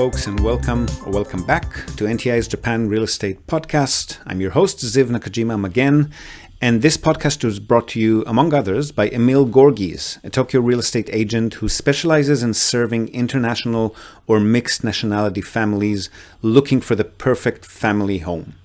folks, and welcome back to NTI's Japan Real Estate Podcast. I'm your host, Ziv Nakajima again, and this podcast was brought to you, among others, by Emil Gorgis, a Tokyo real estate agent who specializes in serving international or mixed nationality families looking for the perfect family home.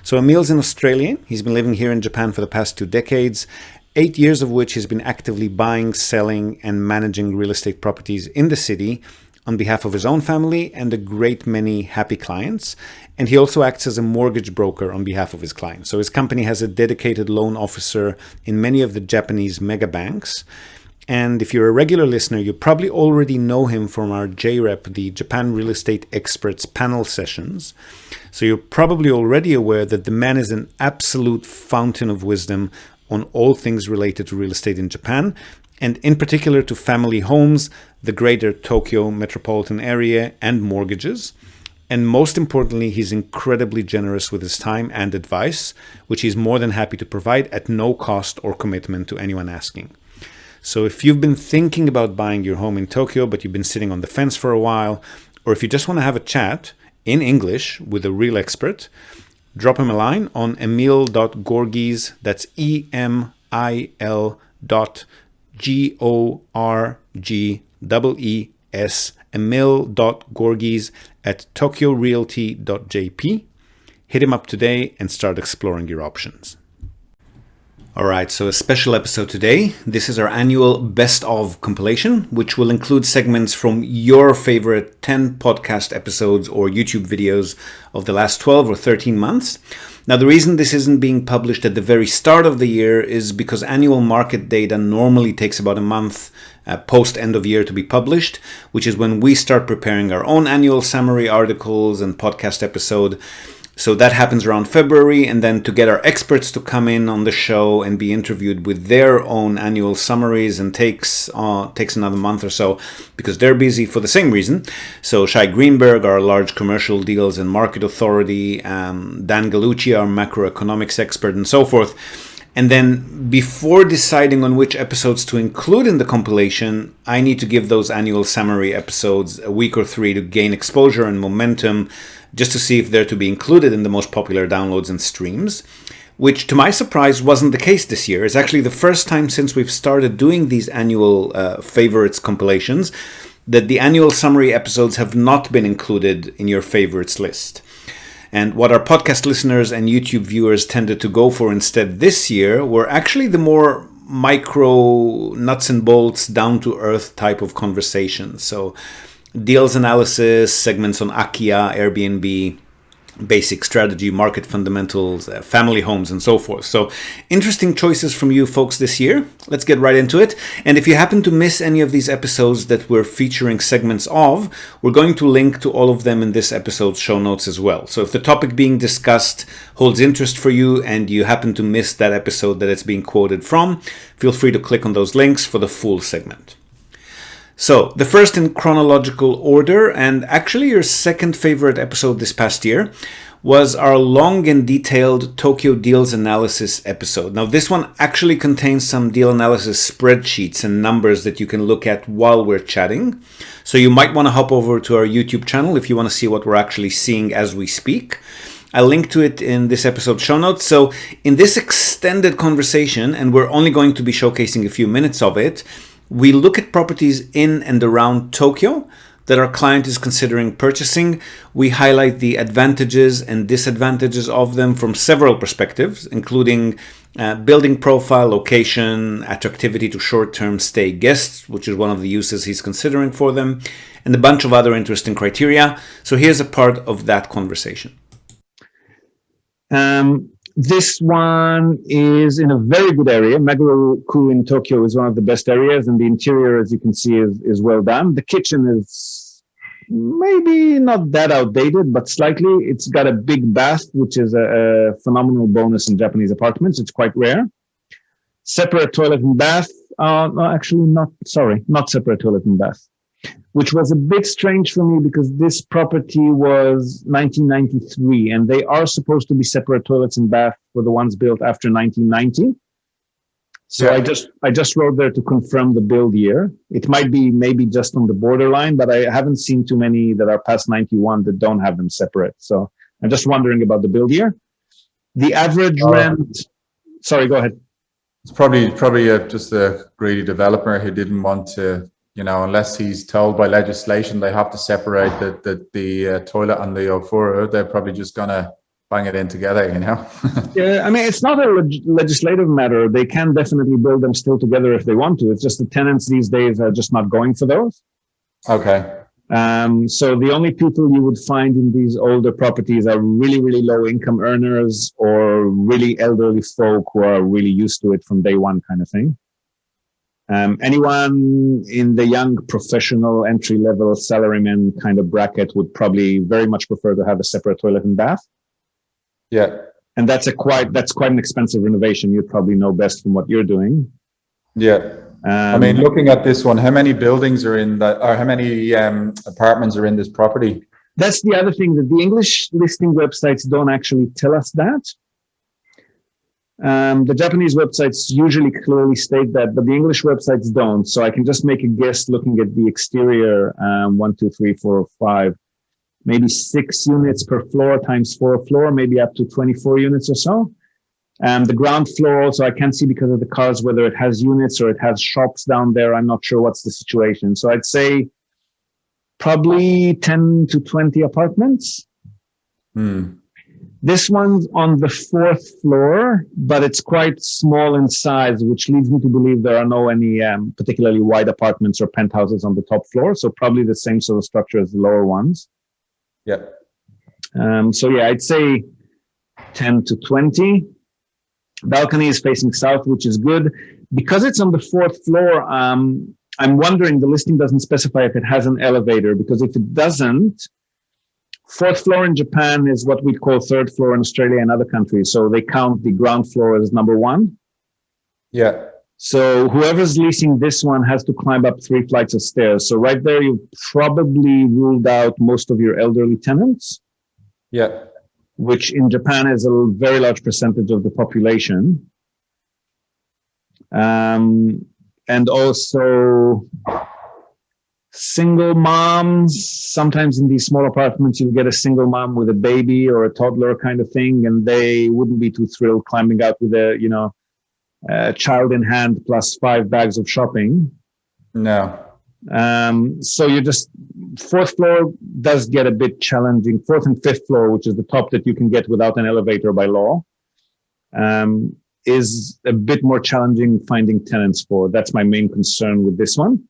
So Emil's an Australian. He's been living here in Japan for the past 2 decades, 8 years of which he's been actively buying, selling, and managing real estate properties in the city on behalf of his own family and a great many happy clients. And he also acts as a mortgage broker on behalf of his clients. So his company has a dedicated loan officer in many of the Japanese mega banks. And if you're a regular listener, you probably already know him from our JREP, the Japan Real Estate Experts panel sessions. So you're probably already aware that the man is an absolute fountain of wisdom on all things related to real estate in Japan, and in particular to family homes, the greater Tokyo metropolitan area, and mortgages. And most importantly, he's incredibly generous with his time and advice, which he's more than happy to provide at no cost or commitment to anyone asking. So if you've been thinking about buying your home in Tokyo, but you've been sitting on the fence for a while, or if you just want to have a chat in English with a real expert, drop him a line on emil.gorgis, that's emil.gorges, emil.gorgis at tokyorealty.jp. Hit him up today and start exploring your options. All right, so a special episode today. This is our annual Best of compilation, which will include segments from your favorite 10 podcast episodes or YouTube videos of the last 12 or 13 months. Now, the reason this isn't being published at the very start of the year is because annual market data normally takes about a month post end of year to be published, which is when we start preparing our own annual summary articles and podcast episode. So that happens around February, and then to get our experts to come in on the show and be interviewed with their own annual summaries and takes another month or so because they're busy for the same reason. So Shai Greenberg, our large commercial deals and market authority, Dan Gallucci, our macroeconomics expert, and so forth. And then before deciding on which episodes to include in the compilation, I need to give those annual summary episodes a week or 3 to gain exposure and momentum, just to see if they're to be included in the most popular downloads and streams, which to my surprise wasn't the case this year. It's actually the first time since we've started doing these annual favorites compilations that the annual summary episodes have not been included in your favorites list. And what our podcast listeners and YouTube viewers tended to go for instead this year were actually the more micro, nuts and bolts, down-to-earth type of conversations. So deals analysis, segments on Akiya, AirBnb, basic strategy, market fundamentals, family homes, and so forth. So interesting choices from you folks this year. Let's get right into it. And if you happen to miss any of these episodes that we're featuring segments of, we're going to link to all of them in this episode's show notes as well. So if the topic being discussed holds interest for you and you happen to miss that episode that it's being quoted from, feel free to click on those links for the full segment. So, the first in chronological order, and actually your second favorite episode this past year, was our long and detailed Tokyo deals analysis episode. Now, this one actually contains some deal analysis spreadsheets and numbers that you can look at while we're chatting. So you might want to hop over to our YouTube channel if you want to see what we're actually seeing as we speak. I'll link to it in this episode's show notes. So in this extended conversation, and we're only going to be showcasing a few minutes of it, we look at properties in and around Tokyo that our client is considering purchasing. We highlight the advantages and disadvantages of them from several perspectives, including building profile, location, attractivity to short-term stay guests, which is one of the uses he's considering for them, and a bunch of other interesting criteria. So here's a part of that conversation. This one is in a very good area. Meguro-ku in Tokyo is one of the best areas, and the interior, as you can see, is well done. The kitchen is maybe not that outdated, but slightly. It's got a big bath, which is a phenomenal bonus in Japanese apartments. It's quite rare. Separate toilet and bath. Not separate toilet and bath, which was a bit strange for me because this property was 1993 and they are supposed to be separate toilets and bath for the ones built after 1990. So I just wrote there to confirm the build year. It might be maybe just on the borderline, but I haven't seen too many that are past 91 that don't have them separate. So I'm just wondering about the build year. The average rent. Sorry, go ahead. It's probably just a greedy developer who didn't want to, unless he's told by legislation they have to separate the toilet and the ofura, they're probably just gonna bang it in together, Yeah, I mean, it's not a legislative matter. They can definitely build them still together if they want to. It's just the tenants these days are just not going for those. Okay. So the only people you would find in these older properties are really, really low income earners or really elderly folk who are really used to it from day one kind of thing. Anyone in the young professional entry level salaryman kind of bracket would probably very much prefer to have a separate toilet and bath. Yeah. And that's quite an expensive renovation. You'd probably know best from what you're doing. Yeah. I mean, looking at this one, how many buildings are in that, or how many apartments are in this property? That's the other thing, that the English listing websites don't actually tell us that. The Japanese websites usually clearly state that, but the English websites don't. So I can just make a guess looking at the exterior, 1, 2, 3, 4, 5, maybe 6 units per floor times 4 floor, maybe up to 24 units or so. The ground floor also, I can't see because of the cars, whether it has units or it has shops down there. I'm not sure what's the situation. So I'd say probably 10 to 20 apartments. This one's on the 4th floor, but it's quite small in size, which leads me to believe there are no any particularly wide apartments or penthouses on the top floor. So probably the same sort of structure as the lower ones. Yeah. So yeah, I'd say 10 to 20. Balcony is facing south, which is good. Because it's on the 4th floor, I'm wondering, the listing doesn't specify if it has an elevator, because if it doesn't, 4th floor in Japan is what we'd call 3rd floor in Australia and other countries. So they count the ground floor as number 1. Yeah. So whoever's leasing this one has to climb up 3 flights of stairs. So right there, you've probably ruled out most of your elderly tenants. Yeah. Which in Japan is a very large percentage of the population. And also single moms. Sometimes in these small apartments, you get a single mom with a baby or a toddler kind of thing, and they wouldn't be too thrilled climbing out with a child in hand plus 5 bags of shopping. No. So you just, 4th floor does get a bit challenging. 4th and 5th floor, which is the top that you can get without an elevator by law, is a bit more challenging finding tenants for. That's my main concern with this one.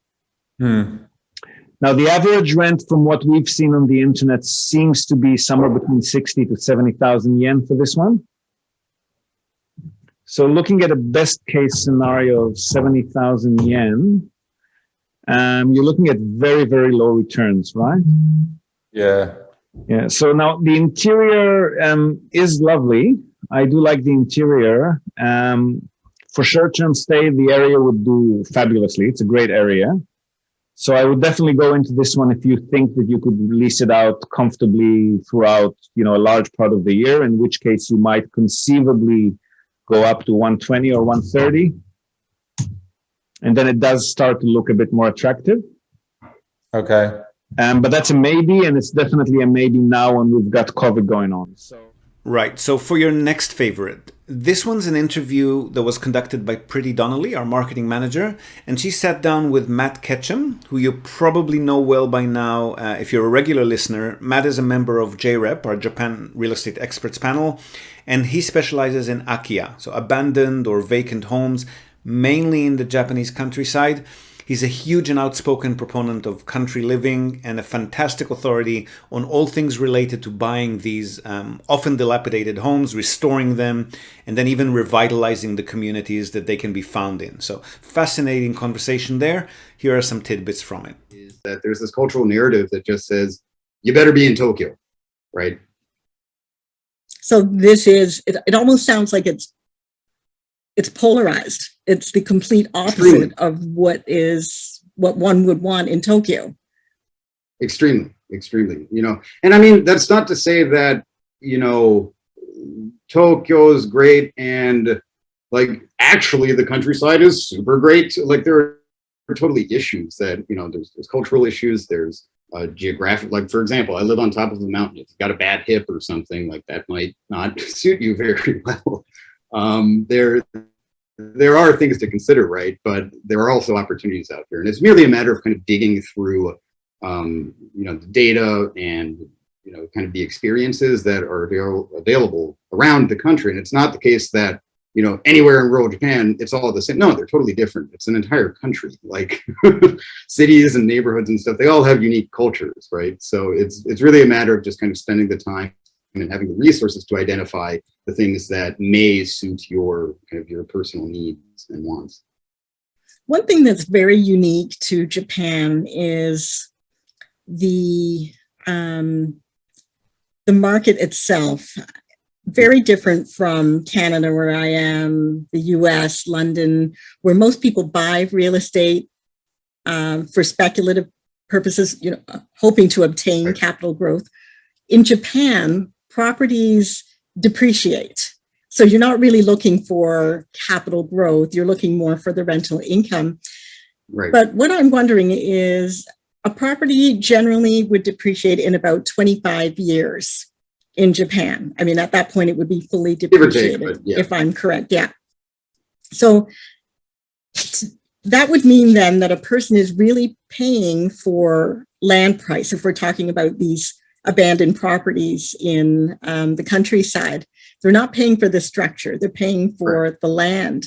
Now, the average rent from what we've seen on the internet seems to be somewhere between 60 to 70,000 yen for this one. So looking at a best case scenario of 70,000 yen, you're looking at very, very low returns, right? Yeah. Yeah. So now the interior is lovely. I do like the interior. For short-term stay, the area would do fabulously. It's a great area. So I would definitely go into this one if you think that you could lease it out comfortably throughout, a large part of the year, in which case you might conceivably go up to 120 or 130. And then it does start to look a bit more attractive. Okay. But that's a maybe, and it's definitely a maybe now when we've got COVID going on. Right. So for your next favorite, this one's an interview that was conducted by Pretty Donnelly, our marketing manager, and she sat down with Matt Ketchum, who you probably know well by now. If you're a regular listener, Matt is a member of JREP, our Japan Real Estate Experts panel, and he specializes in Akiya, so abandoned or vacant homes, mainly in the Japanese countryside. He's a huge and outspoken proponent of country living and a fantastic authority on all things related to buying these often dilapidated homes, restoring them, and then even revitalizing the communities that they can be found in. So fascinating conversation there. Here are some tidbits from it. Is that there's this cultural narrative that just says, you better be in Tokyo, right? So this is, it almost sounds like it's polarized. It's the complete opposite of what one would want in Tokyo. Extremely. And I mean, that's not to say that, Tokyo is great and like actually the countryside is super great. Like there are totally issues that, you know, there's cultural issues, there's geographic, like for example, I live on top of a mountain. If you've got a bad hip or something, like that might not suit you very well. There are things to consider, right? But there are also opportunities out here, and it's merely a matter of kind of digging through, you know, the data and, you know, kind of the experiences that are available around the country. And it's not the case that, you know, anywhere in rural Japan, it's all the same. No, they're totally different. It's an entire country, like cities and neighborhoods and stuff. They all have unique cultures, right? So it's really a matter of just kind of spending the time and having the resources to identify the things that may suit your kind of your personal needs and wants. One thing that's very unique to Japan is the market itself. Very different from Canada, where I am, the US, London, where most people buy real estate for speculative purposes, you know, hoping to obtain capital growth. In Japan, properties depreciate. So you're not really looking for capital growth, you're looking more for the rental income. Right. But what I'm wondering is, a property generally would depreciate in about 25 years in Japan. I mean, at that point, it would be fully depreciated, if I'm correct. Yeah. So that would mean then that a person is really paying for land price, if we're talking about these abandoned properties in the countryside. They're not paying for the structure, they're paying for the land.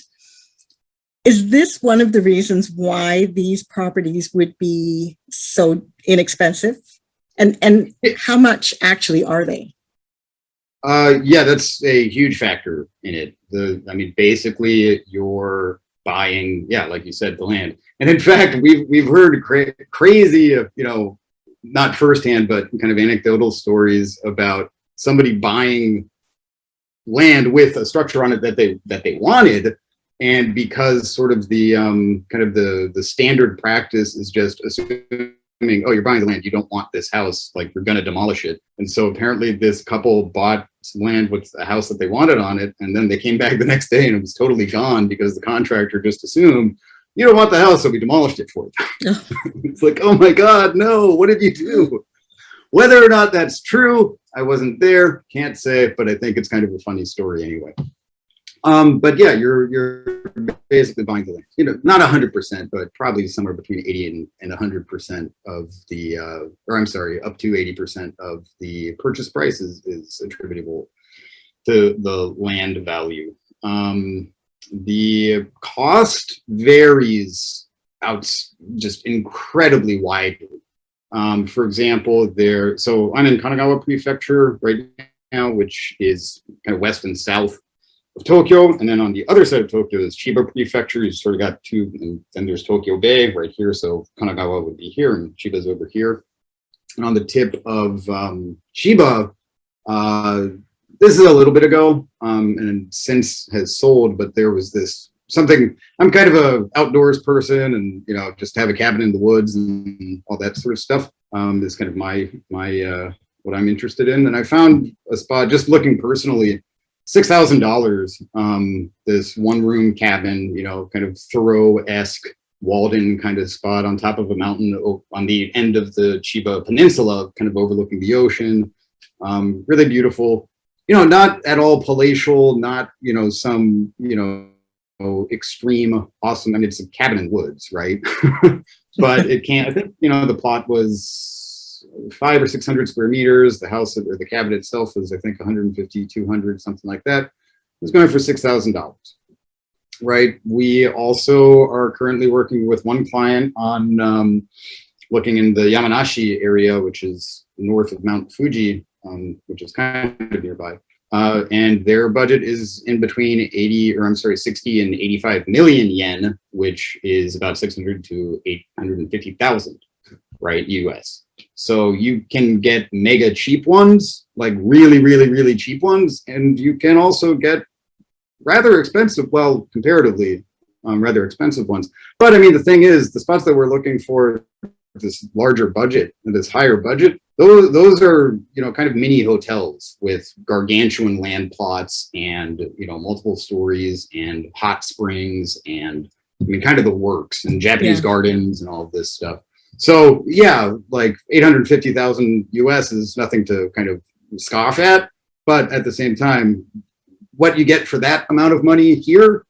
Is this one of the reasons why these properties would be so inexpensive? And how much actually are they? Yeah, that's a huge factor in it. I mean, basically you're buying, yeah, like you said, the land. And in fact, we've heard crazy, you know, not firsthand, but kind of anecdotal stories about somebody buying land with a structure on it that they wanted. And because sort of the kind of the standard practice is just assuming, oh, you're buying the land, you don't want this house, like you're going to demolish it. And so apparently this couple bought some land with a house that they wanted on it, and then they came back the next day and it was totally gone because the contractor just assumed, you don't want the house, so we demolished it for you. It's like, oh my God, no, what did you do? Whether or not that's true, I wasn't there, can't say, but I think it's kind of a funny story anyway. But yeah, you're basically buying the land, you know, not 100%, but probably somewhere between 80 and 100% of the, or I'm sorry, up to 80% of the purchase price is attributable to the land value. The cost varies out just incredibly widely. For example, so I'm in Kanagawa Prefecture right now, which is kind of west and south of Tokyo, and then on the other side of Tokyo is Chiba Prefecture. You sort of got two, and then there's Tokyo Bay right here, so Kanagawa would be here, and Chiba's over here. And on the tip of Chiba, this is a little bit ago, and since has sold, but there was something, I'm kind of a outdoors person, and, you know, just have a cabin in the woods and all that sort of stuff. This is kind of my what I'm interested in. And I found a spot, just looking personally, $6,000, this one room cabin, you know, kind of Thoreau-esque Walden kind of spot on top of a mountain on the end of the Chiba Peninsula, kind of overlooking the ocean. Really beautiful, you know, not at all palatial, not, you know, some, you know, extreme awesome. I mean, it's a cabin in woods, right? But it can't, I think, you know, the plot was 500 or 600 square meters. The house or the cabin itself was, I think, 150, 200, something like that. It was going for $6,000, right? We also are currently working with one client on looking in the Yamanashi area, which is north of Mount Fuji, which is kind of nearby. And their budget is in between 60 and 85 million yen, which is about 600 to 850,000, right, US. So you can get mega cheap ones, like really, really, really cheap ones, and you can also get rather expensive, well, comparatively, rather expensive ones. But I mean, the thing is, the spots that we're looking for, this larger budget, this higher budget, those are, kind of mini hotels with gargantuan land plots and, multiple stories and hot springs and, kind of the works, and Japanese gardens and all of this stuff. So yeah, like 850,000 US is nothing to kind of scoff at, but at the same time, what you get for that amount of money here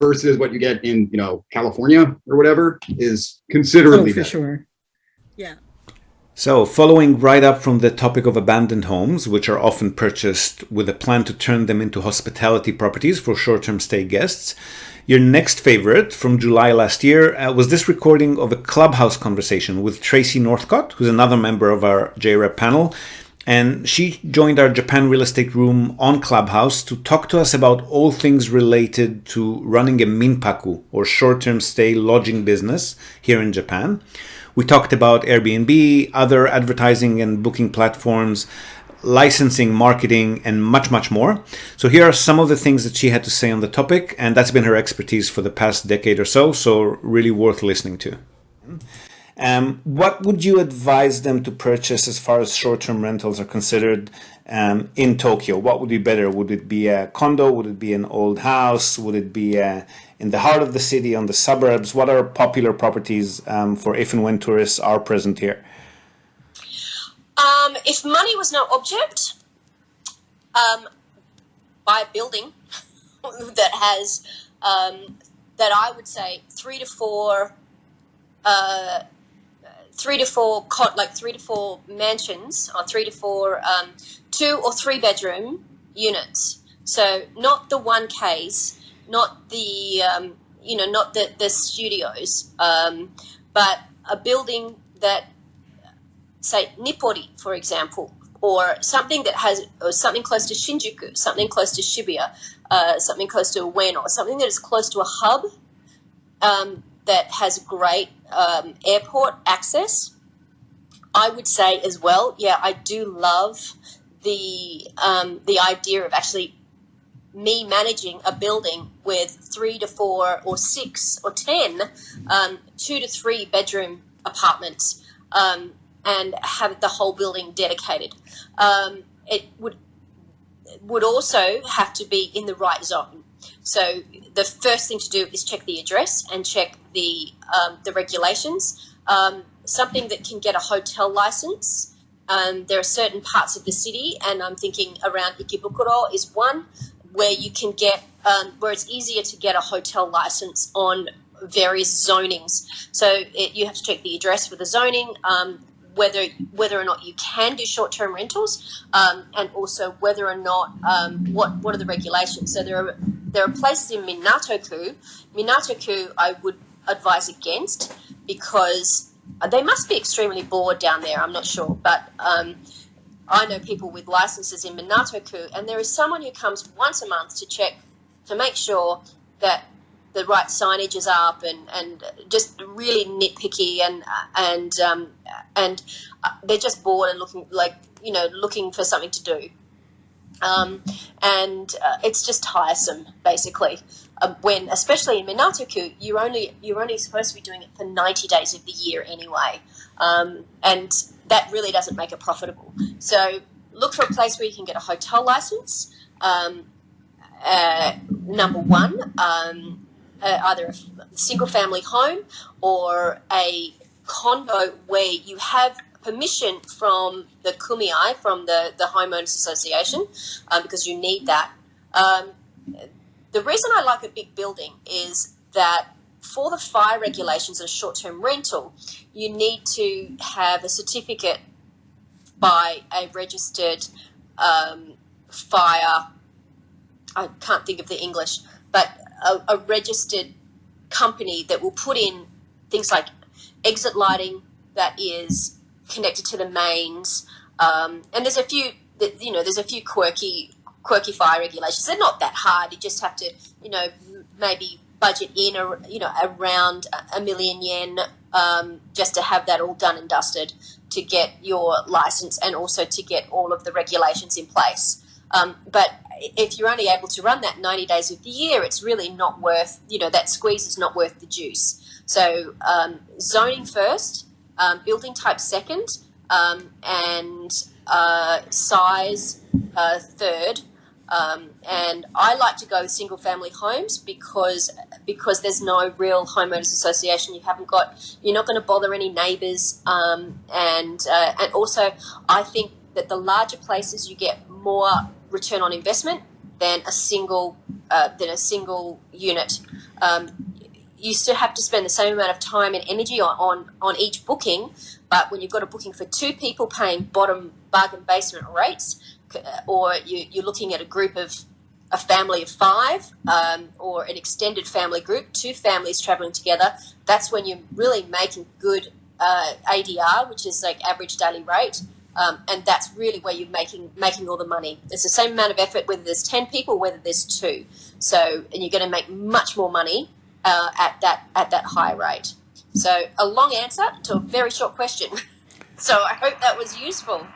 versus what you get in, California or whatever is considerably for better. Sure. Yeah. So, following right up from the topic of abandoned homes, which are often purchased with a plan to turn them into hospitality properties for short-term stay guests, your next favorite from July last year was this recording of a Clubhouse conversation with Tracy Northcott, who's another member of our JREP panel. And she joined our Japan real estate room on Clubhouse to talk to us about all things related to running a minpaku, or short-term stay lodging business here in Japan. We talked about Airbnb, other advertising and booking platforms, licensing, marketing, and much, much more. So here are some of the things that she had to say on the topic, and that's been her expertise for the past decade or so really worth listening to. What would you advise them to purchase as far as short-term rentals are considered in Tokyo? What would be better? Would it be a condo? Would it be an old house? Would it be in the heart of the city, on the suburbs? What are popular properties for if and when tourists are present here? If money was no object, buy a building that has, that I would say 3 to 4 mansions, or 3 to 4 2 or 3 bedroom units. So not the 1Ks, not the not the studios, but a building that, say, Nippori, for example, or something that has, or something close to Shinjuku, something close to Shibuya, something close to Ueno, something that is close to a hub, that has great airport access. I would say as well, yeah, I do love the idea of actually me managing a building with 3 to 4 or 6 or 10 2 to 3 bedroom apartments, and have the whole building dedicated. It would also have to be in the right zone. So the first thing to do is check the address and check the regulations. Something that can get a hotel license. There are certain parts of the city, and I'm thinking around Ikebukuro is one, where you can get, where it's easier to get a hotel license on various zonings. So you have to check the address for the zoning, whether or not you can do short-term rentals, and also whether or not what are the regulations. So there are places in Minato-ku. Minato-ku I would advise against, because they must be extremely bored down there. I'm not sure, but I know people with licenses in Minato-ku, and there is someone who comes once a month to check, to make sure that the right signage is up, and just really nitpicky, and they're just bored and looking for something to do, and it's just tiresome, basically. When, especially in Minato-ku, you're only supposed to be doing it for 90 days of the year anyway, and that really doesn't make it profitable. So look for a place where you can get a hotel license. Number one. Either a single family home or a condo where you have permission from the kumai, from the homeowners association, because you need that. The reason I like a big building is that for the fire regulations of short-term rental, you need to have a certificate by a registered fire, I can't think of the English, but a registered company that will put in things like exit lighting that is connected to the mains, and there's a few quirky fire regulations. They're not that hard. You just have to maybe budget in around $1 million yen, just to have that all done and dusted, to get your license and also to get all of the regulations in place. But if you're only able to run that 90 days of the year, it's really not worth, that squeeze is not worth the juice. So zoning first, building type second, and size third. And I like to go with single family homes because there's no real homeowners association. You're not going to bother any neighbours, and also I think that the larger places you get more return on investment than a single unit. You still have to spend the same amount of time and energy on each booking, but when you've got a booking for 2 people paying bottom bargain basement rates, or you're looking at a family of 5, or an extended family group, 2 families travelling together, that's when you're really making good ADR, which is like average daily rate, and that's really where you're making all the money. It's the same amount of effort whether there's 10 people, whether there's 2. So, and you're going to make much more money at that higher rate. So, a long answer to a very short question. So, I hope that was useful.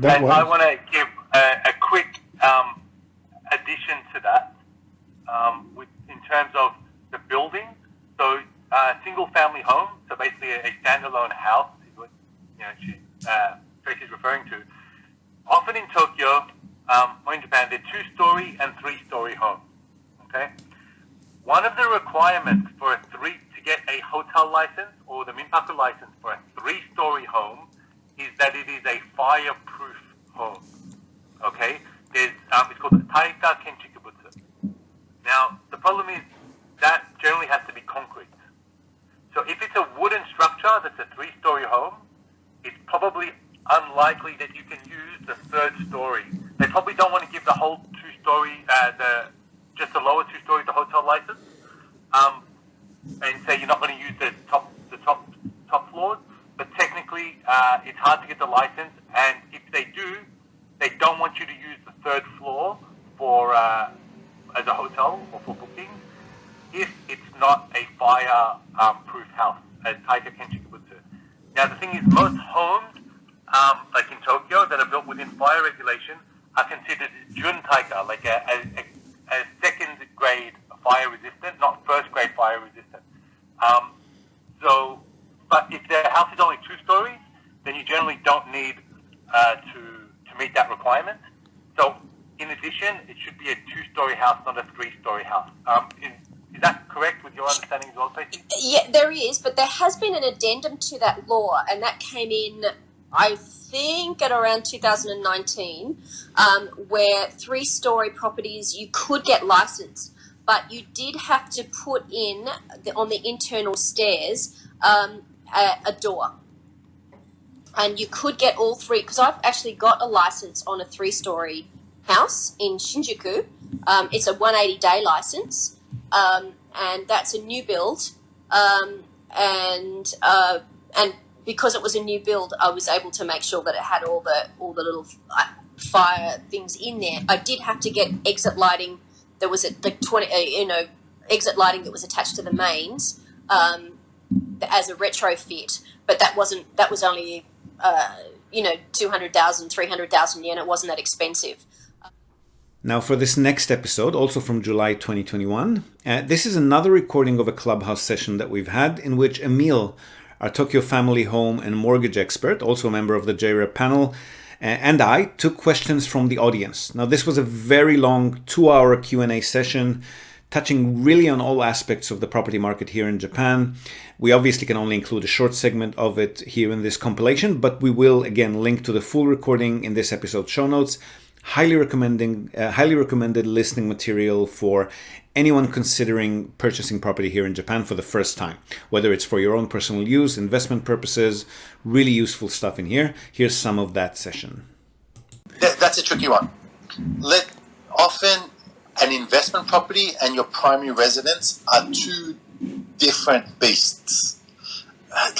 I want to give a quick addition to that, in terms of the building. So, single-family home, so basically a standalone house is what Tracy's referring to. Often in Tokyo or in Japan, they're 2-story and 3-story homes. Okay, one of the requirements for to get a hotel license or the Minpaku license for a 3-story home is that it is a fireproof home. Okay, it's called the Taika Kenchikubutsu. Now, the problem is that generally has to be concrete. So if it's a wooden structure that's a 3-story home, it's probably unlikely that you can use the 3rd story. They probably don't want to give the whole 2-story, just the lower 2 stories, the hotel license, and say you're not going to use the top floors. But technically, it's hard to get the license, and if they do, they don't want you to use the 3rd floor for as a hotel or for bookings if it's not a fire-proof house, as Taika Kenchikubutsu. Now, the thing is, most homes, like in Tokyo, that are built within fire regulation, are considered Jun Taika, like a 2nd grade fire resistant, not 1st grade fire resistant. But if the house is only 2 stories, then you generally don't need to meet that requirement. So, in addition, it should be a 2-story house, not a 3-story house. Is that correct with your understanding as well, Stacey? Yeah, there is, but there has been an addendum to that law, and that came in, I think, at around 2019, where 3-story properties, you could get licensed, but you did have to put in, on the internal stairs, a door. And you could get all 3, because I've actually got a license on a 3-story house in Shinjuku. It's a 180-day license. And that's a new build, and because it was a new build, I was able to make sure that it had all the little fire things in there. I did have to get exit lighting. There was exit lighting that was attached to the mains as a retrofit, but that was only 200,000, 300,000 yen. It wasn't that expensive. Now for this next episode, also from July 2021, this is another recording of a Clubhouse session that we've had in which Emil, our Tokyo family home and mortgage expert, also a member of the JREP panel, and I took questions from the audience. Now this was a very long 2-hour Q&A session touching really on all aspects of the property market here in Japan. We obviously can only include a short segment of it here in this compilation, but we will again link to the full recording in this episode's show notes. Highly recommended listening material for anyone considering purchasing property here in Japan for the first time, whether it's for your own personal use, investment purposes. Really useful stuff in here. Here's some of that session. That's a tricky one. Often an investment property and your primary residence are 2 different beasts.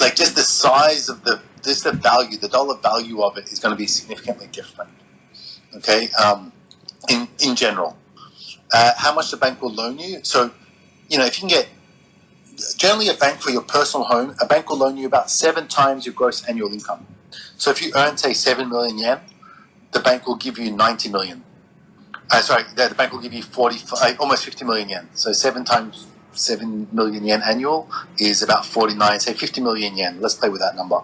Like just the size of the value, the dollar value of it is going to be significantly different. Okay, in general, how much the bank will loan you. So, if you can get, generally a bank for your personal home, a bank will loan you about 7 times your gross annual income. So if you earn, say, 7 million yen, the bank will give you 90 million. Sorry, the bank will give you almost 50 million yen. So 7 times 7 million yen annual is about 49, say 50 million yen. Let's play with that number.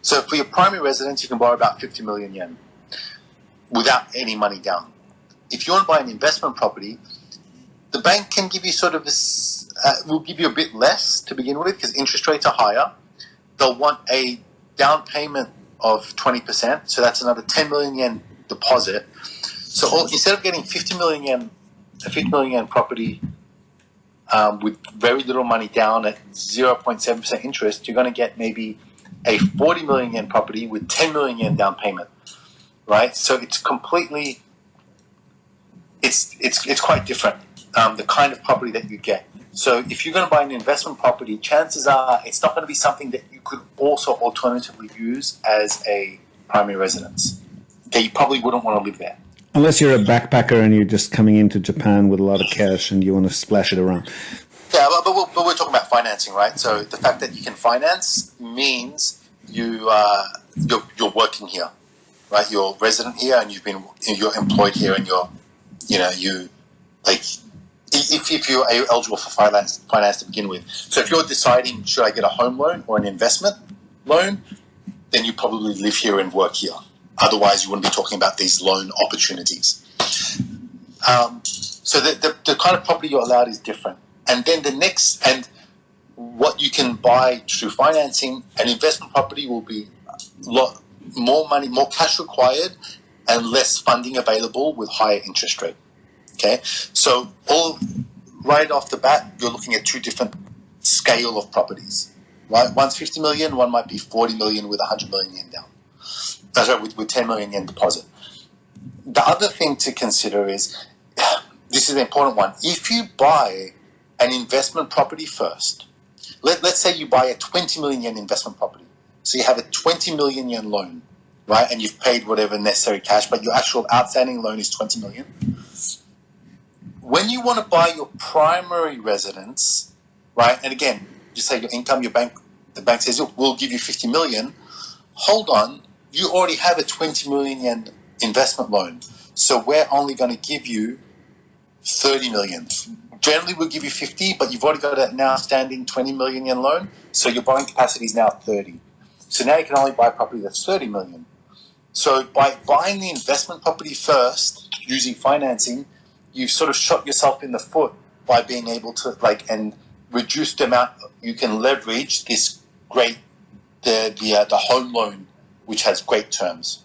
So for your primary residence, you can borrow about 50 million yen without any money down. If you want to buy an investment property, the bank can give you will give you a bit less to begin with because interest rates are higher. They'll want a down payment of 20%, so that's another 10 million yen deposit. So instead of getting 50 million yen property with very little money down at 0.7% interest, you're going to get maybe a 40 million yen property with 10 million yen down payment, right? So it's completely, it's quite different, the kind of property that you get. So if you're going to buy an investment property, chances are it's not going to be something that you could also alternatively use as a primary residence. Okay, you probably wouldn't want to live there. Unless you're a backpacker and you're just coming into Japan with a lot of cash and you want to splash it around. Yeah, but we're talking about financing, right? So the fact that you can finance means you're working here, right? You're resident here and you're employed here, and if you're eligible for finance to begin with. So if you're deciding, should I get a home loan or an investment loan, then you probably live here and work here. Otherwise, you wouldn't be talking about these loan opportunities. So the kind of property you're allowed is different. And then what you can buy through financing, an investment property will be a lot more money, more cash required, and less funding available with higher interest rate. Okay, so right off the bat, you're looking at two different scale of properties. Right, one's 50 million, one might be 40 million with 100 million yen down. That's right, with 10 million yen deposit. The other thing to consider is, this is an important one. If you buy an investment property first, let's say you buy a 20 million yen investment property. So you have a 20 million yen loan, right? And you've paid whatever necessary cash, but your actual outstanding loan is 20 million. When you want to buy your primary residence, right? And again, you say your income, the bank says, we'll give you 50 million. Hold on, you already have a 20 million yen investment loan. So we're only going to give you 30 million. Generally, we'll give you 50, but you've already got a now standing 20 million yen loan. So your borrowing capacity is now 30. So now you can only buy a property that's 30 million. So by buying the investment property first, using financing, you've sort of shot yourself in the foot by being able to and reduce the amount you can leverage this the home loan, which has great terms.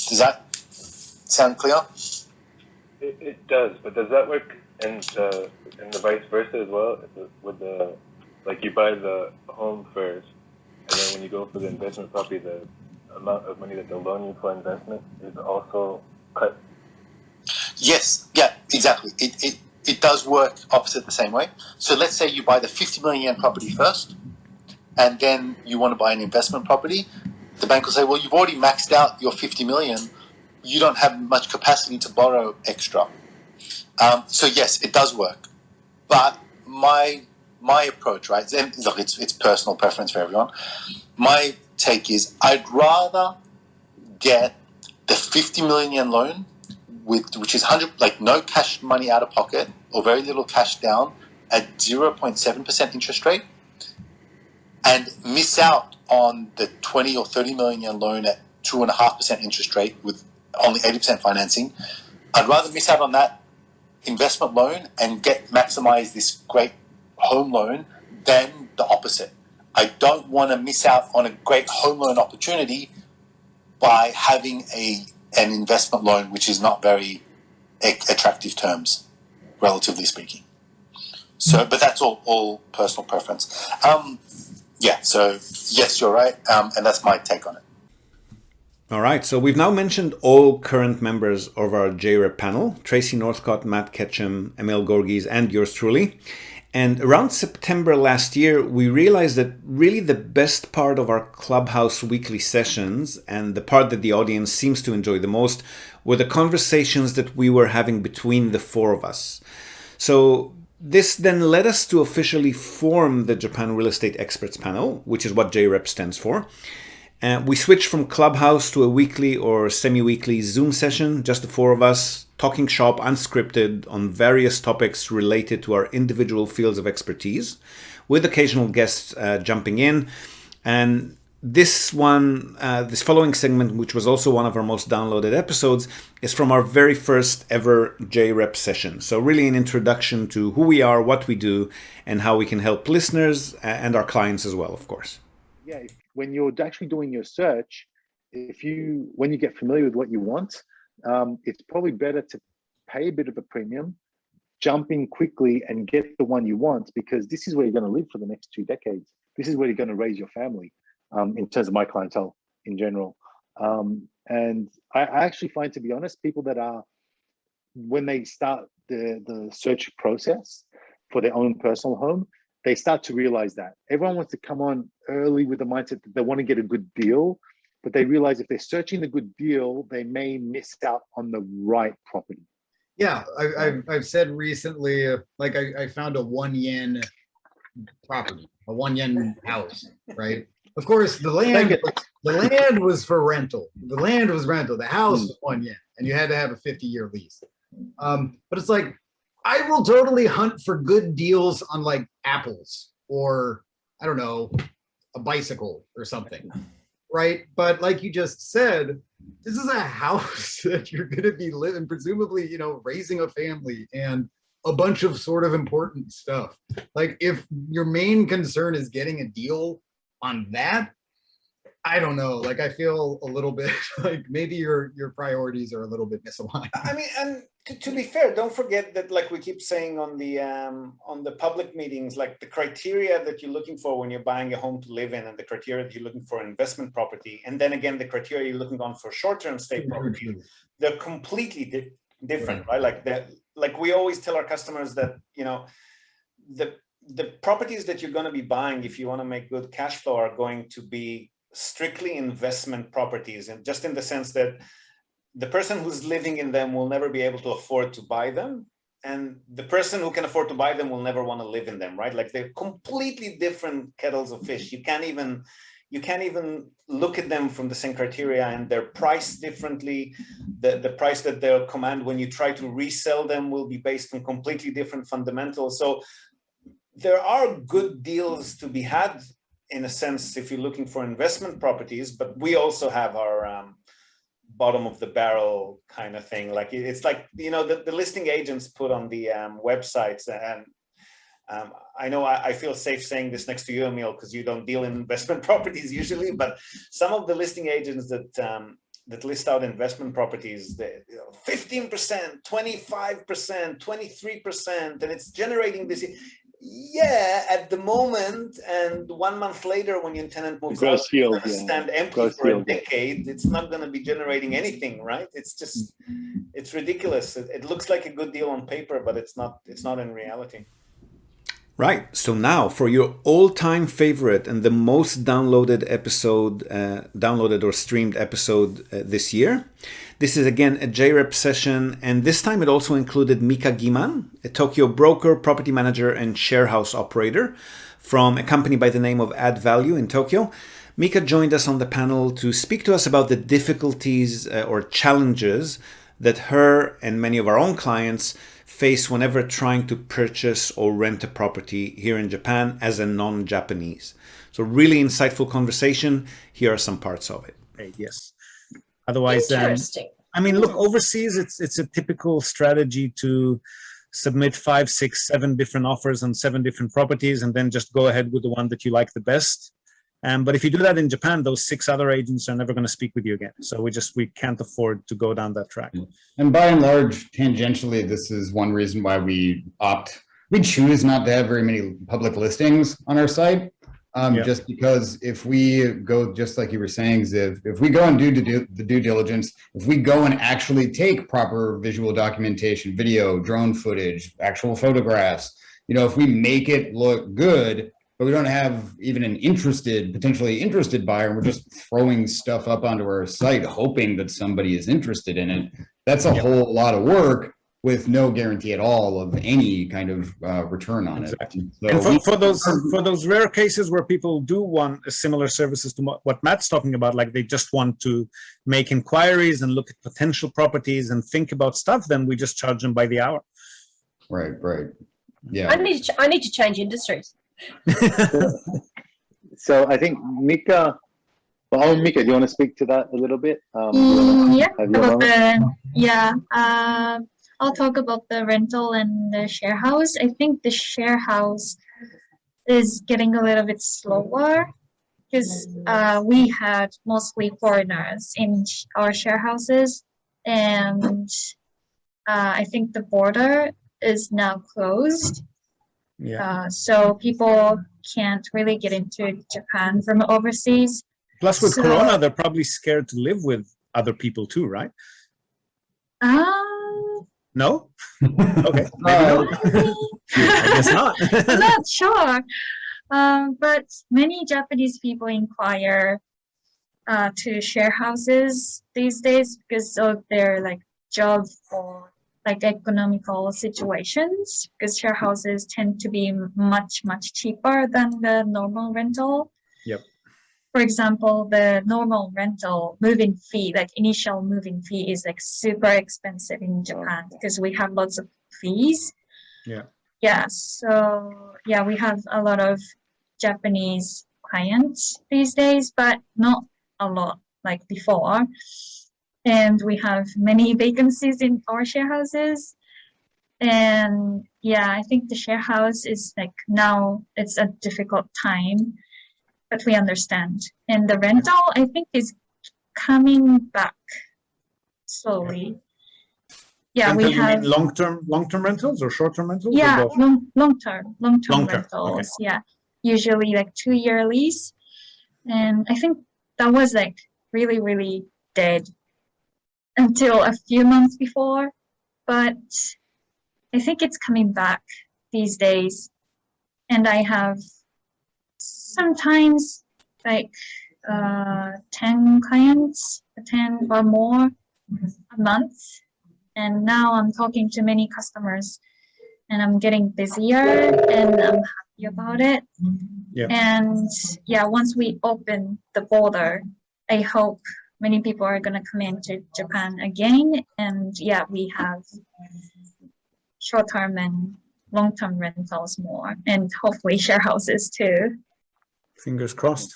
Does that sound clear? It does, but does that work in the vice versa as well? With you buy the home first, and then when you go for the investment property, the amount of money that they'll loan you for investment is also cut. Yes, yeah, exactly. It does work opposite the same way. So let's say you buy the 50 million yen property first, and then you want to buy an investment property. The bank will say, well, you've already maxed out your 50 million. You don't have much capacity to borrow extra. So yes, it does work. But my approach, right? And look, it's personal preference for everyone. My take is I'd rather get the 50 million yen loan which is 100, no cash money out of pocket or very little cash down at 0.7% interest rate, and miss out on the 20 or 30 million yen loan at 2.5% interest rate with only 80% financing. I'd rather miss out on that investment loan and maximize this great home loan than the opposite. I don't want to miss out on a great home loan opportunity by having an investment loan which is not very attractive terms, relatively speaking. So, but that's all personal preference. So yes, you're right, and that's my take on it. All right, so we've now mentioned all current members of our JREP panel, Tracy Northcott, Matt Ketchum, Emil Gorgies, and yours truly. And around September last year, we realized that really the best part of our Clubhouse weekly sessions, and the part that the audience seems to enjoy the most, were the conversations that we were having between the four of us. So this then led us to officially form the Japan Real Estate Experts Panel, which is what JREP stands for. We switched from Clubhouse to a weekly or semi-weekly Zoom session, just the four of us, talking shop, unscripted, on various topics related to our individual fields of expertise, with occasional guests jumping in. And this following segment, which was also one of our most downloaded episodes, is from our very first ever JREP session. So really an introduction to who we are, what we do, and how we can help listeners and our clients as well, of course. Yeah, when you're actually doing your search, when you get familiar with what you want, it's probably better to pay a bit of a premium, jump in quickly and get the one you want, because this is where you're going to live for the next 2 decades. This is where you're going to raise your family, in terms of my clientele in general. And I actually find, to be honest, people that are, when they start the search process for their own personal home, they start to realize that everyone wants to come on early with the mindset that they want to get a good deal, but they realize if they're searching the good deal, they may miss out on the right property. Yeah, I've said recently, like I found a 1 yen property, a 1 yen house, right? Of course, the land was for rental. The land was rental. The house was 1 yen, and you had to have a 50-year lease. But it's like, I will totally hunt for good deals on like apples or, I don't know, a bicycle or something, right? But like you just said, this is a house that you're going to be living, presumably, raising a family and a bunch of sort of important stuff. Like, if your main concern is getting a deal on that, I don't know. Like, I feel a little bit like maybe your priorities are a little bit misaligned. I mean, and to be fair, don't forget that, like we keep saying on the public meetings, like the criteria that you're looking for when you're buying a home to live in, and the criteria that you're looking for in investment property, and then again the criteria you're looking on for short-term stay property, they're completely different, right? Like we always tell our customers that the properties that you're going to be buying, if you want to make good cash flow, are going to be strictly investment properties, and just in the sense that the person who's living in them will never be able to afford to buy them, and the person who can afford to buy them will never want to live in them, right? Like, they're completely different kettles of fish. You can't even look at them from the same criteria, and they're priced differently. The price that they'll command when you try to resell them will be based on completely different fundamentals. So there are good deals to be had, in a sense, if you're looking for investment properties, but we also have our bottom of the barrel kind of thing. Like, it's like, the listing agents put on the websites, and I know I feel safe saying this next to you, Emil, because you don't deal in investment properties usually, but some of the listing agents that list out investment properties, 15%, 25%, 23%, and it's generating this. Yeah, at the moment, and 1 month later, when your tenant moves out, it's going to stand empty for a decade. It's not going to be generating anything, right? It's ridiculous. It looks like a good deal on paper, but it's not in reality. Right. So now for your all-time favorite and the most downloaded episode, downloaded or streamed episode this year. This is again a JREP session, and this time it also included Mika Giman, a Tokyo broker, property manager, and sharehouse operator from a company by the name of Add Value in Tokyo. Mika joined us on the panel to speak to us about the difficulties or challenges that her and many of our own clients face whenever trying to purchase or rent a property here in Japan as a non-Japanese. So really insightful conversation. Here are some parts of it. Yes. Otherwise, look, overseas, it's a typical strategy to submit 5, 6, 7 different offers on 7 different properties, and then just go ahead with the one that you like the best. But if you do that in Japan, those 6 other agents are never going to speak with you again. So we can't afford to go down that track. And by and large, tangentially, this is one reason why we choose not to have very many public listings on our site. Just because if we go, just like you were saying, Ziv, if we go and do the due diligence, if we go and actually take proper visual documentation, video, drone footage, actual photographs, if we make it look good, but we don't have even an potentially interested buyer, and we're just throwing stuff up onto our site, hoping that somebody is interested in it, that's a whole lot of work. with no guarantee at all of any kind of return on it. So and for those rare cases where people do want similar services to what Matt's talking about, like they just want to make inquiries and look at potential properties and think about stuff, then we just charge them by the hour. Right. Yeah. I need to change industries. So I think Mika. Well, Mika, do you want to speak to that a little bit? I'll talk about the rental and the share house. I think the share house is getting a little bit slower because we had mostly foreigners in our share houses, and I think the border is now closed. Yeah. So people can't really get into Japan from overseas. Plus, with Corona, they're probably scared to live with other people too, right? No? Okay. Maybe not. I guess not. I'm not sure. But many Japanese people inquire to share houses these days because of their like job or like economical situations, because share houses tend to be much cheaper than the normal rental. Yep. For example, the normal rental moving fee, like initial moving fee, is like super expensive in Japan because we have lots of fees. Yeah. Yeah. So yeah, we have a lot of Japanese clients these days, but not a lot like before. And we have many vacancies in our share houses. And yeah, I think the share house is like now it's a difficult time, but we understand. And the rental, I think, is coming back slowly. Yeah, rental, we have long-term rentals or short-term rentals? Yeah, long-term rentals. Okay. Yeah, usually like 2-year lease. And I think that was like really dead until a few months before, but I think it's coming back these days. And I have sometimes like 10 clients, 10 or more a month. And now I'm talking to many customers and I'm getting busier and I'm happy about it. Yeah. And yeah, once we open the border, I hope many people are going to come into Japan again. And yeah, we have short-term and long-term rentals more, and hopefully share houses too. Fingers crossed.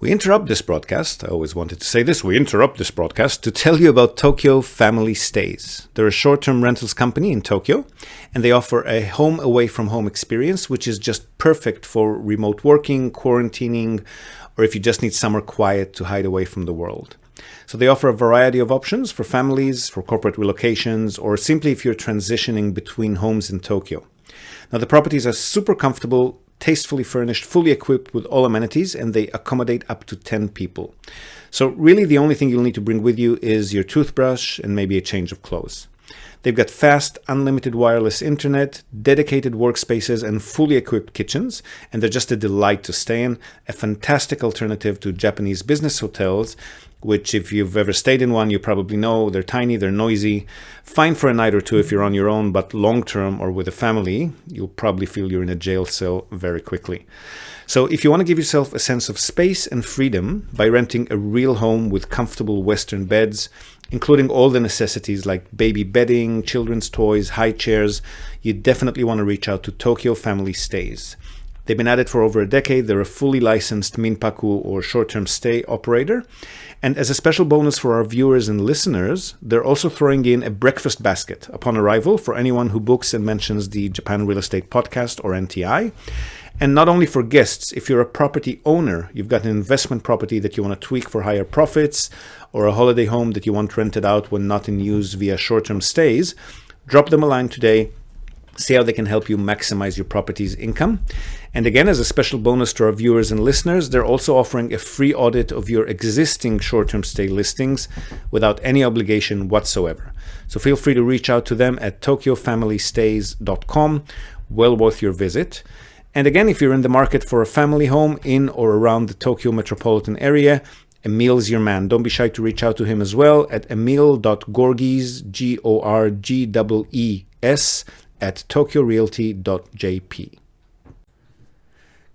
We interrupt this broadcast. I always wanted to say this. We interrupt this broadcast to tell you about Tokyo Family Stays. They're a short-term rentals company in Tokyo, and they offer a home away from home experience, which is just perfect for remote working, quarantining, or if you just need somewhere quiet to hide away from the world. So they offer a variety of options for families, for corporate relocations, or simply if you're transitioning between homes in Tokyo. Now, the properties are super comfortable, tastefully furnished, fully equipped with all amenities, and they accommodate up to 10 people. So really the only thing you'll need to bring with you is your toothbrush and maybe a change of clothes. They've got fast, unlimited wireless internet, dedicated workspaces, and fully equipped kitchens, and they're just a delight to stay in, a fantastic alternative to Japanese business hotels, which if you've ever stayed in one, you probably know they're tiny, they're noisy, fine for a night or two if you're on your own, but long-term or with a family, you'll probably feel you're in a jail cell very quickly. So if you want to give yourself a sense of space and freedom by renting a real home with comfortable Western beds, including all the necessities like baby bedding, children's toys, high chairs, you definitely want to reach out to Tokyo Family Stays. They've been at it for over a decade. They're a fully licensed minpaku or short-term stay operator. And as a special bonus for our viewers and listeners, they're also throwing in a breakfast basket upon arrival for anyone who books and mentions the Japan Real Estate Podcast or NTI. And not only for guests, if you're a property owner, you've got an investment property that you want to tweak for higher profits, or a holiday home that you want rented out when not in use via short-term stays, drop them a line today. See how they can help you maximize your property's income. And again, as a special bonus to our viewers and listeners, they're also offering a free audit of your existing short-term stay listings without any obligation whatsoever. So feel free to reach out to them at tokyofamilystays.com. Well worth your visit. And again, if you're in the market for a family home in or around the Tokyo metropolitan area, Emil's your man. Don't be shy to reach out to him as well at emil.gorgies, Gorgees, at tokyorealty.jp.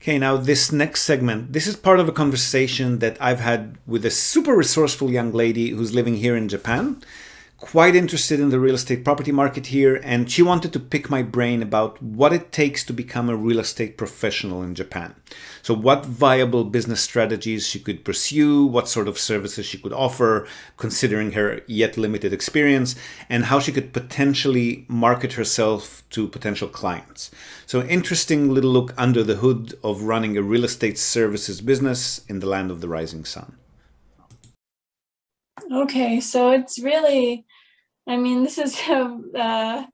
Okay, now this next segment, this is part of a conversation that I've had with a super resourceful young lady who's living here in Japan, quite interested in the real estate property market here, and she wanted to pick my brain about what it takes to become a real estate professional in Japan. So what viable business strategies she could pursue, what sort of services she could offer, considering her yet limited experience, and how she could potentially market herself to potential clients. So an interesting little look under the hood of running a real estate services business in the land of the rising sun. Okay, so it's really, I mean, this is a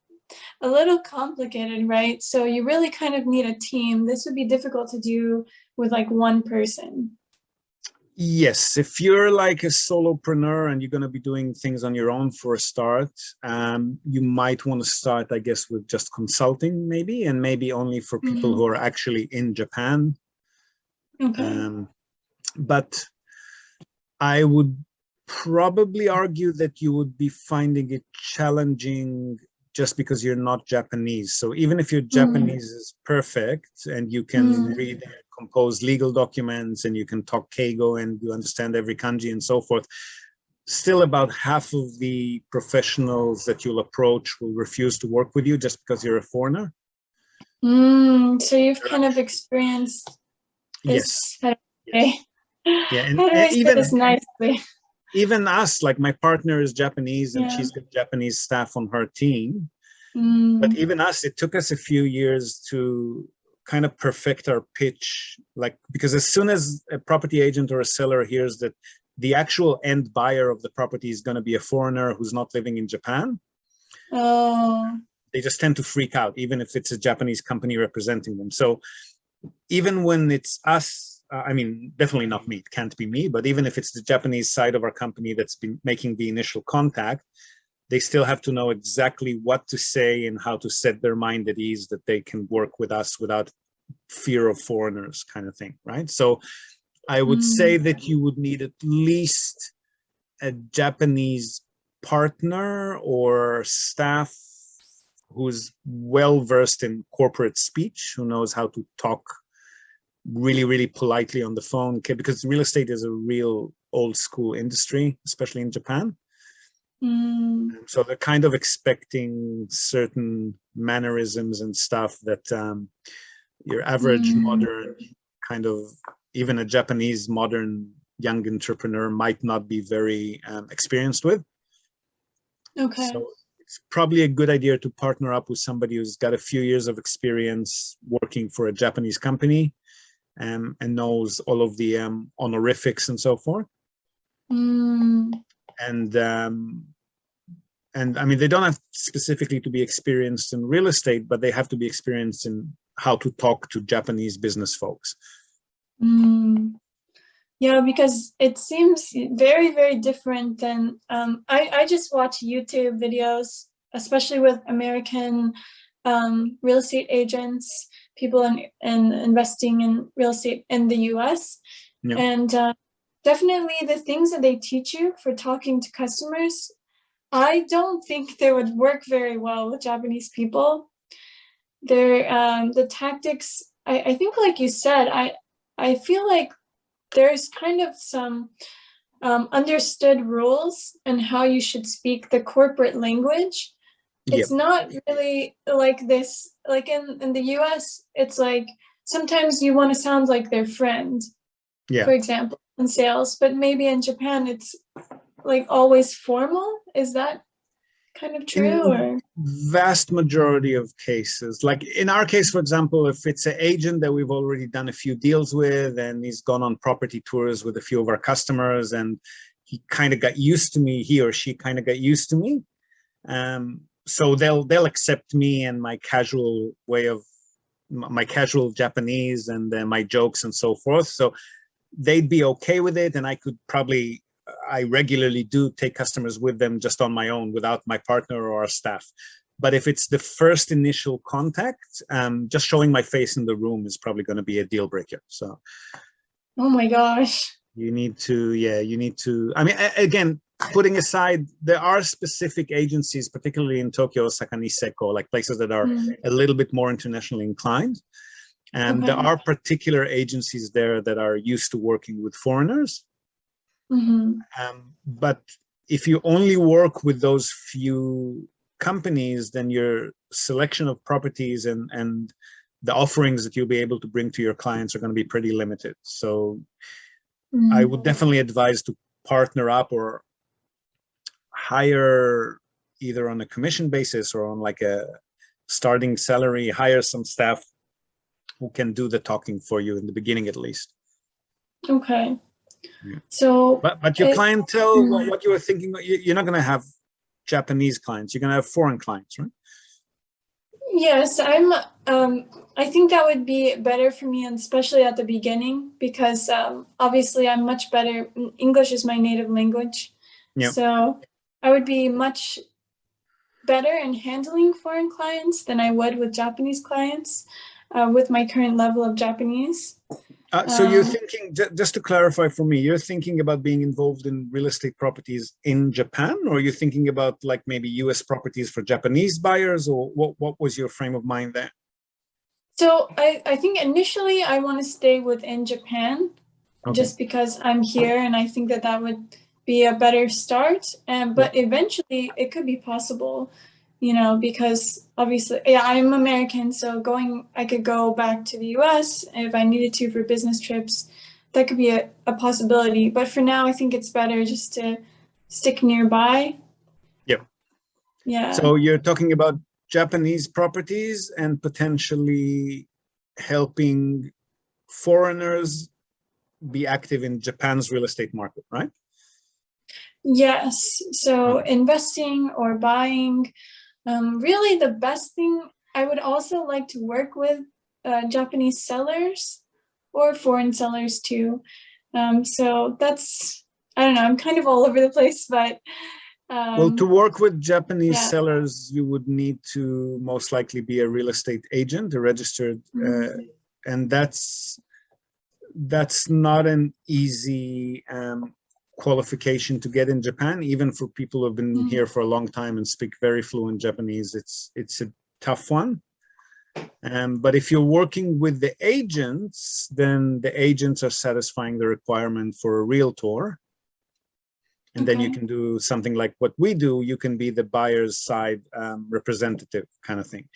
little complicated, right? So you really kind of need a team. This would be difficult to do with like one person. Yes, if you're like a solopreneur and you're going to be doing things on your own for a start, you might want to start, I guess, with just consulting maybe, and maybe only for people who are actually in Japan. Okay. But I would probably argue that you would be finding it challenging just because you're not Japanese. So even if your Japanese is perfect and you can read and compose legal documents and you can talk keigo and you understand every kanji and so forth, still about half of the professionals that you'll approach will refuse to work with you just because you're a foreigner. So you've kind of experienced this. Yes. Yeah, and even us, like my partner is Japanese and she's got Japanese staff on her team. But even us, it took us a few years to kind of perfect our pitch, like, because as soon as a property agent or a seller hears that the actual end buyer of the property is going to be a foreigner who's not living in Japan, they just tend to freak out, even if it's a Japanese company representing them. So even when it's us, I mean, definitely not me, it can't be me, but even if it's the Japanese side of our company that's been making the initial contact, they still have to know exactly what to say and how to set their mind at ease that they can work with us without fear of foreigners, kind of thing, right? So I would say that you would need at least a Japanese partner or staff who's well-versed in corporate speech, who knows how to talk really, really politely on the phone, okay? Because real estate is a real old school industry, especially in Japan. So they're kind of expecting certain mannerisms and stuff that your average modern kind of, even a Japanese modern young entrepreneur might not be very experienced with. Okay. So it's probably a good idea to partner up with somebody who's got a few years of experience working for a Japanese company and knows all of the honorifics and so forth. And I mean, they don't have specifically to be experienced in real estate, but they have to be experienced in how to talk to Japanese business folks. Yeah, because it seems very, very different than, I just watch YouTube videos, especially with American real estate agents, people in investing in real estate in the US. And definitely the things that they teach you for talking to customers, I don't think they would work very well with Japanese people. They're, the tactics, I think like you said, I feel like there's kind of some understood rules and how you should speak the corporate language. It's not really like this, like in the US, it's like sometimes you want to sound like their friend, for example, in sales, but maybe in Japan, it's like always formal. Is that kind of true? Or vast majority of cases, like in our case, for example, if it's an agent that we've already done a few deals with and he's gone on property tours with a few of our customers and he kind of got used to me, he or she kind of got used to me, so they'll accept me and my casual way of my casual Japanese and my jokes and so forth, so they'd be okay with it. And I could probably, I regularly do take customers with them just on my own without my partner or our staff. But if it's the first initial contact, just showing my face in the room is probably going to be a deal breaker. So, oh my gosh. You need to, I mean, again, putting aside, there are specific agencies, particularly in Tokyo, Osaka, Niseko, like places that are a little bit more internationally inclined. And there are particular agencies there that are used to working with foreigners. But if you only work with those few companies, then your selection of properties and the offerings that you'll be able to bring to your clients are going to be pretty limited. So I would definitely advise to partner up or hire either on a commission basis or on like a starting salary, hire some staff who can do the talking for you in the beginning at least. Okay. Yeah. So, but your clientele, what you were thinking, you're not going to have Japanese clients. You're going to have foreign clients, right? Yes, I think that would be better for me, and especially at the beginning, because obviously I'm much better. English is my native language. Yep. So I would be much better in handling foreign clients than I would with Japanese clients with my current level of Japanese. So you're thinking, just to clarify for me, you're thinking about being involved in real estate properties in Japan, or you're thinking about like maybe US properties for Japanese buyers, or what was your frame of mind there? So I think initially I want to stay within Japan, just because I'm here, and I think that that would be a better start. But eventually it could be possible, you know, because obviously, yeah, I'm American, so I could go back to the US if I needed to for business trips. That could be a possibility. But for now, I think it's better just to stick nearby. Yep. Yeah. So you're talking about Japanese properties and potentially helping foreigners be active in Japan's real estate market, right? Yes. So investing or buying. Really, the best thing, I would also like to work with Japanese sellers or foreign sellers too. So that's, I don't know, I'm kind of all over the place, but. Well, to work with Japanese sellers, you would need to most likely be a real estate agent, a registered, and that's not an easy qualification to get in Japan, even for people who have been here for a long time and speak very fluent Japanese. It's a tough one. But if you're working with the agents, then the agents are satisfying the requirement for a realtor. And then you can do something like what we do. You can be the buyer's side representative kind of thing.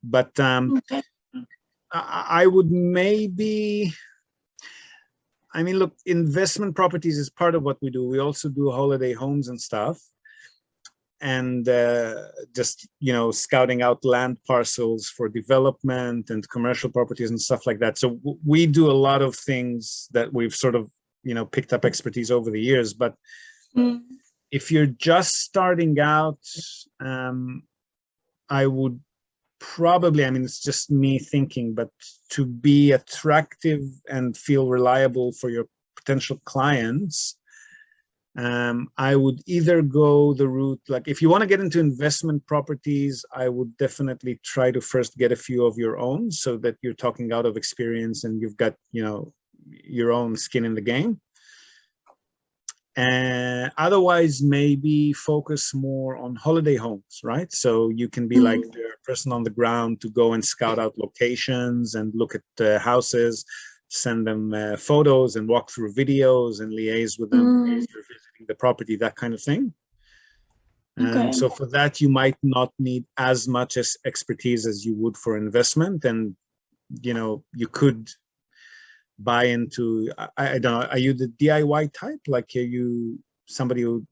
But I would maybe, I mean, look, investment properties is part of what we do. We also do holiday homes and stuff. And just, you know, scouting out land parcels for development and commercial properties and stuff like that. So we do a lot of things that we've sort of, you know, picked up expertise over the years. But if you're just starting out, I would probably, I mean, it's just me thinking, but to be attractive and feel reliable for your potential clients, I would either go the route, like if you want to get into investment properties, I would definitely try to first get a few of your own so that you're talking out of experience and you've got, you know, your own skin in the game. And otherwise, maybe focus more on holiday homes, right? So you can be like the person on the ground to go and scout out locations and look at houses, send them photos and walk through videos and liaise with them as you're visiting the property, that kind of thing. So for that, you might not need as much as expertise as you would for investment. And, you know, you could buy into, I don't know, are you the DIY type? Like, are you somebody who would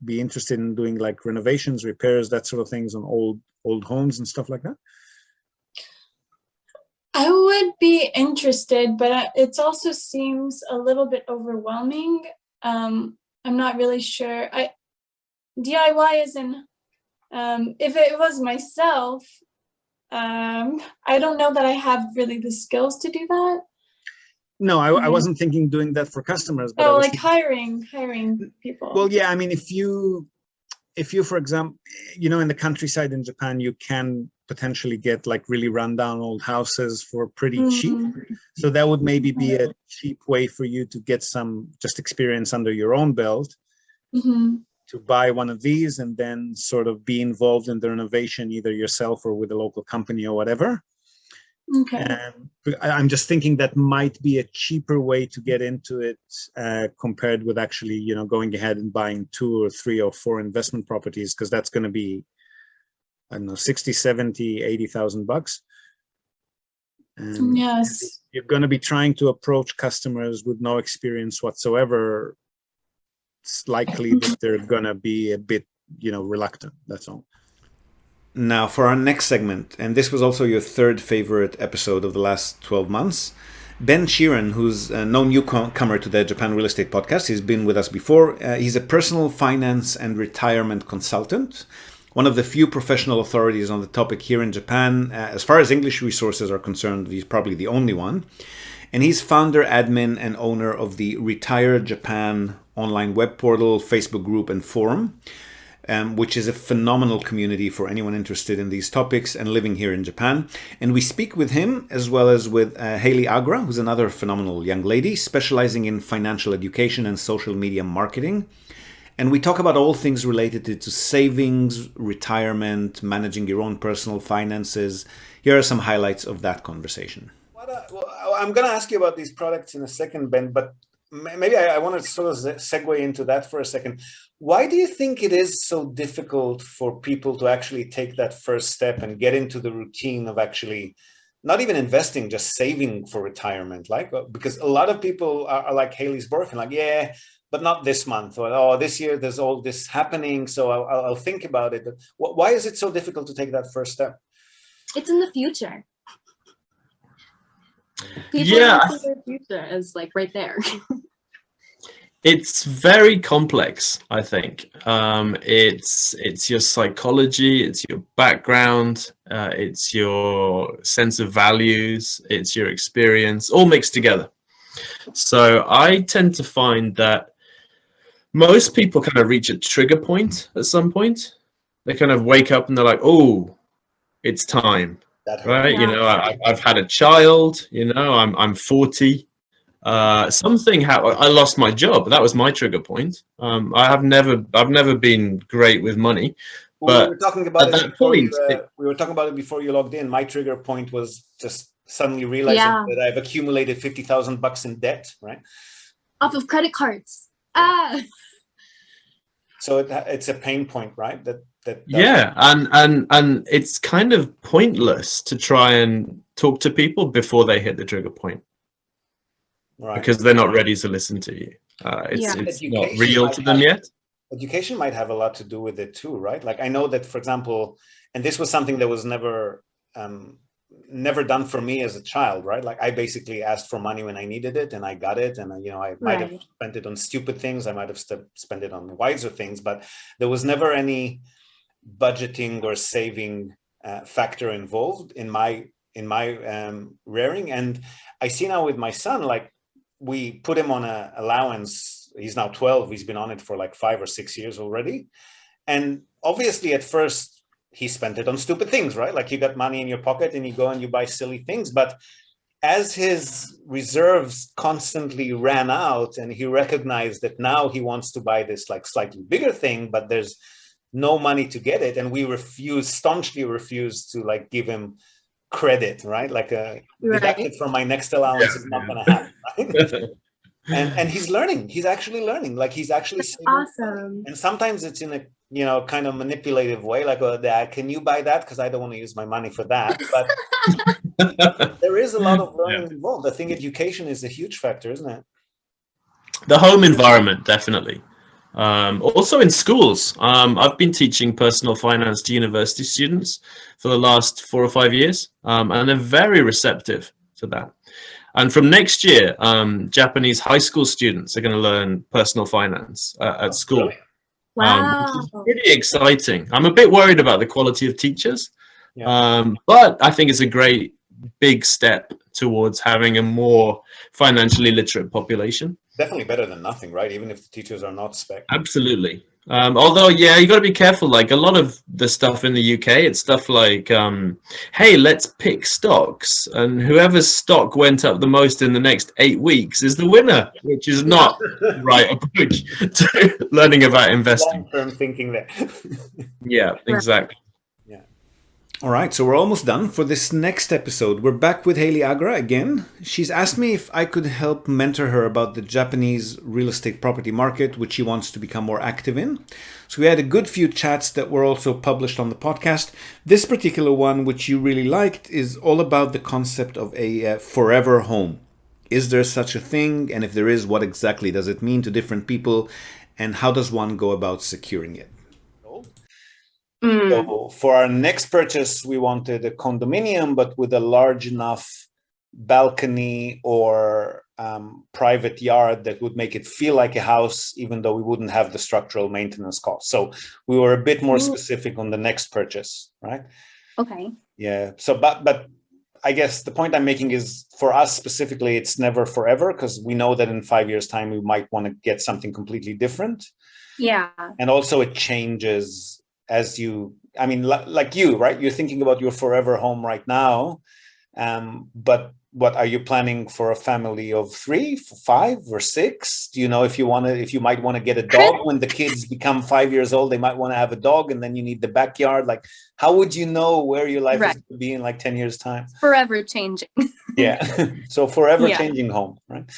be interested in doing like renovations, repairs, that sort of things on old homes and stuff like that? I would be interested, but it also seems a little bit overwhelming. I'm not really sure. DIY isn't, if it was myself, I don't know that I have really the skills to do that. No, I wasn't thinking doing that for customers. But like hiring people. Well, yeah, I mean, if if you, for example, you know, in the countryside in Japan, you can potentially get like really rundown old houses for pretty cheap. So that would maybe be a cheap way for you to get some just experience under your own belt, to buy one of these and then sort of be involved in the renovation, either yourself or with a local company or whatever. And I'm just thinking that might be a cheaper way to get into it compared with actually, you know, going ahead and buying 2 or 3 or 4 investment properties, because that's going to be, I don't know, 60, 70, 80,000 bucks. And yes, you're going to be trying to approach customers with no experience whatsoever. It's likely that they're going to be a bit, you know, reluctant. That's all. Now for our next segment, and this was also your 3rd favorite episode of the last 12 months, Ben Sheeran, who's no newcomer to the Japan Real Estate Podcast. He's been with us before. He's a personal finance and retirement consultant, one of the few professional authorities on the topic here in Japan. As far as English resources are concerned, he's probably the only one. And he's founder, admin, and owner of the Retire Japan online web portal, Facebook group, and forum, which is a phenomenal community for anyone interested in these topics and living here in Japan. And we speak with him as well as with Haley Agra, who's another phenomenal young lady specializing in financial education and social media marketing. And we talk about all things related to savings, retirement, managing your own personal finances. Here are some highlights of that conversation. Well, I'm going to ask you about these products in a second, Ben, but maybe I want to sort of segue into that for a second. Why do you think it is so difficult for people to actually take that first step and get into the routine of actually not even investing, just saving for retirement? Like, because a lot of people are like Haley's boyfriend, like, yeah, but not this month, or oh, this year there's all this happening, so I'll think about it. Why is it so difficult to take that first step? It's in the future. Yeah, Their future is like right there. It's very complex, I think. It's your psychology, it's your background, it's your sense of values, it's your experience, all mixed together. So I tend to find that most people kind of reach a trigger point at some point. They kind of wake up and they're like, oh, it's time. Right, yeah. You know, I've had a child. You know, I'm 40. Something happened. I lost my job. That was my trigger point. I've never been great with money. But we were talking about it before we were talking about it before you logged in. My trigger point was just suddenly realizing that I've accumulated $50,000 in debt, right? Off of credit cards. So it's a pain point, right? Yeah, and it's kind of pointless to try and talk to people before they hit the trigger point, right? Because they're not ready to listen to you. It's not real to them yet. Education might have a lot to do with it too, right? Like I know that, for example, and this was something that was never done for me as a child, right? Like I basically asked for money when I needed it and I got it. And, you know, I might have spent it on stupid things. I might have spent it on wiser things, but there was never any budgeting or saving factor involved in my rearing. And I see now with my son, like we put him on an allowance. He's now 12. He's been on it for like 5 or 6 years already. And obviously at first, he spent it on stupid things, right? Like you got money in your pocket and you go and you buy silly things. But as his reserves constantly ran out and he recognized that now he wants to buy this like slightly bigger thing, but there's no money to get it. And we staunchly refused to like give him credit, right? Like deducted from my next allowance is not going to happen, right? and he's learning. He's actually learning. Like he's actually saving. Awesome. And sometimes it's in a, you know, kind of manipulative way, like, oh, Dad, can you buy that? Because I don't want to use my money for that. But there is a lot of learning involved. I think education is a huge factor, isn't it? The home environment, definitely. Also in schools. I've been teaching personal finance to university students for the last 4 or 5 years, and they're very receptive to that. And from next year, Japanese high school students are going to learn personal finance at school. Brilliant. Wow. Which is pretty exciting. I'm a bit worried about the quality of teachers, but I think it's a great big step towards having a more financially literate population. Definitely better than nothing, right? Even if the teachers are not spec. Absolutely. Although, yeah, you got to be careful. Like a lot of the stuff in the UK, it's stuff like, hey, let's pick stocks, and whoever's stock went up the most in the next 8 weeks is the winner, which is not the right approach to learning about investing. Long-term thinking there. Yeah, exactly. All right, so we're almost done. For this next episode, we're back with Haley Agra again. She's asked me if I could help mentor her about the Japanese real estate property market, which she wants to become more active in. So we had a good few chats that were also published on the podcast. This particular one, which you really liked, is all about the concept of a forever home. Is there such a thing? And if there is, what exactly does it mean to different people? And how does one go about securing it? So for our next purchase, we wanted a condominium, but with a large enough balcony or private yard that would make it feel like a house, even though we wouldn't have the structural maintenance costs. So we were a bit more specific on the next purchase, right? Okay. Yeah. So, but I guess the point I'm making is for us specifically, it's never forever, because we know that in 5 years' time, we might want to get something completely different. Yeah. And also it changes as you, I mean, like you, right? You're thinking about your forever home right now. But what are you planning for a family of 3, 5, or 6? Do you know if you might want to get a dog when the kids become 5 years old? They might want to have a dog, and then you need the backyard. Like, how would you know where your life is going to be in like 10 years' time? Forever changing. Yeah. So forever changing home, right?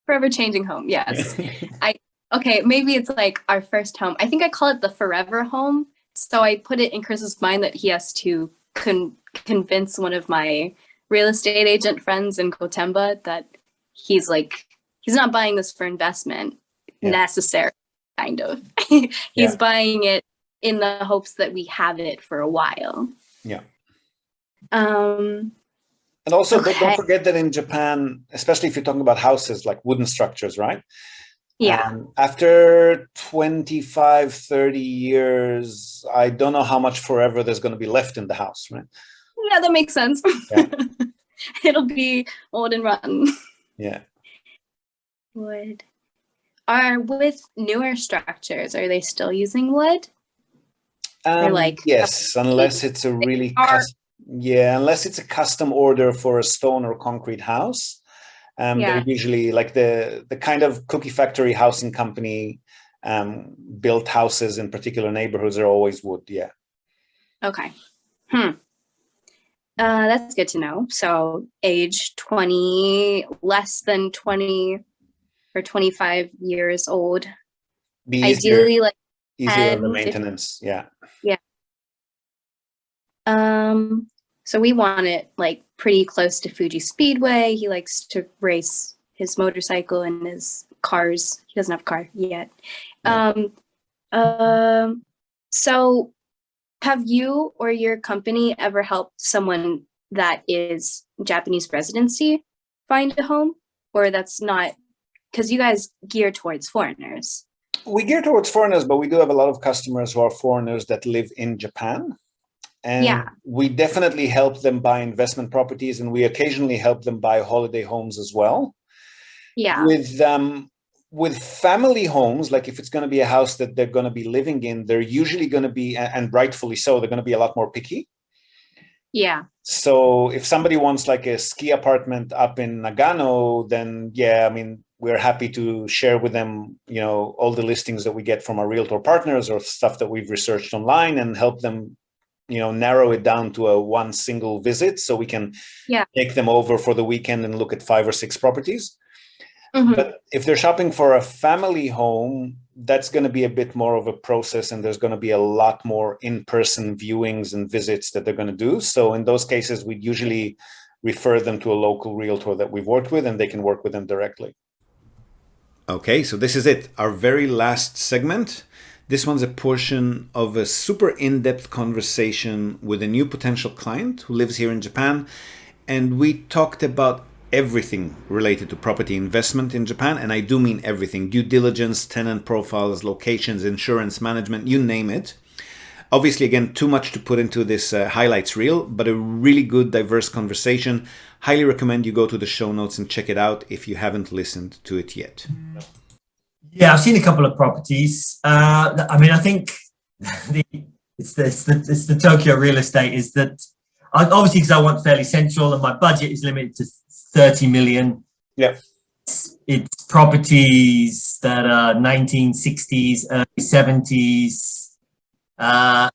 Forever changing home. Yes. Okay, maybe it's like our first home. I think I call it the forever home. So I put it in Chris's mind that he has to convince one of my real estate agent friends in Gotemba that he's not buying this for investment necessarily, kind of. He's buying it in the hopes that we have it for a while. Yeah. And also, don't forget that in Japan, especially if you're talking about houses, like wooden structures, right? Yeah. After 25, 30 years, I don't know how much forever there's going to be left in the house, right? Yeah, that makes sense. Yeah. It'll be old and rotten. Yeah. Wood. With newer structures, are they still using wood? Yes, unless it's a really unless it's a custom order for a stone or concrete house. They're usually like the kind of cookie factory housing company built houses in particular neighborhoods are always wood. Yeah. Okay. That's good to know. So age 20, less than 20 or 25 years old. Ideally, like easier on the maintenance. Yeah. Yeah. So we want it like pretty close to Fuji Speedway. He likes to race his motorcycle and his cars. He doesn't have a car yet. So have you or your company ever helped someone that is Japanese residency find a home? Or that's not, because you guys gear towards foreigners. We gear towards foreigners, but we do have a lot of customers who are foreigners that live in Japan. And we definitely help them buy investment properties, and we occasionally help them buy holiday homes as well. Yeah. With family homes, like if it's going to be a house that they're going to be living in, they're usually going to be, and rightfully so, they're going to be a lot more picky. Yeah. So if somebody wants like a ski apartment up in Nagano, then we're happy to share with them, all the listings that we get from our realtor partners or stuff that we've researched online and help them narrow it down to one single visit, so we can take them over for the weekend and look at 5 or 6 properties. Mm-hmm. But if they're shopping for a family home, that's going to be a bit more of a process, and there's going to be a lot more in-person viewings and visits that they're going to do. So in those cases, we'd usually refer them to a local realtor that we've worked with, and they can work with them directly. Okay, so this is it, our very last segment. This one's a portion of a super in-depth conversation with a new potential client who lives here in Japan. And we talked about everything related to property investment in Japan. And I do mean everything: due diligence, tenant profiles, locations, insurance management, you name it. Obviously, again, too much to put into this highlights reel, but a really good, diverse conversation. Highly recommend you go to the show notes and check it out if you haven't listened to it yet. Yeah, I've seen a couple of properties. I mean, I think it's the Tokyo real estate is that obviously because I want fairly central and my budget is limited to 30 million. Yeah. It's properties that are 1960s, early 70s.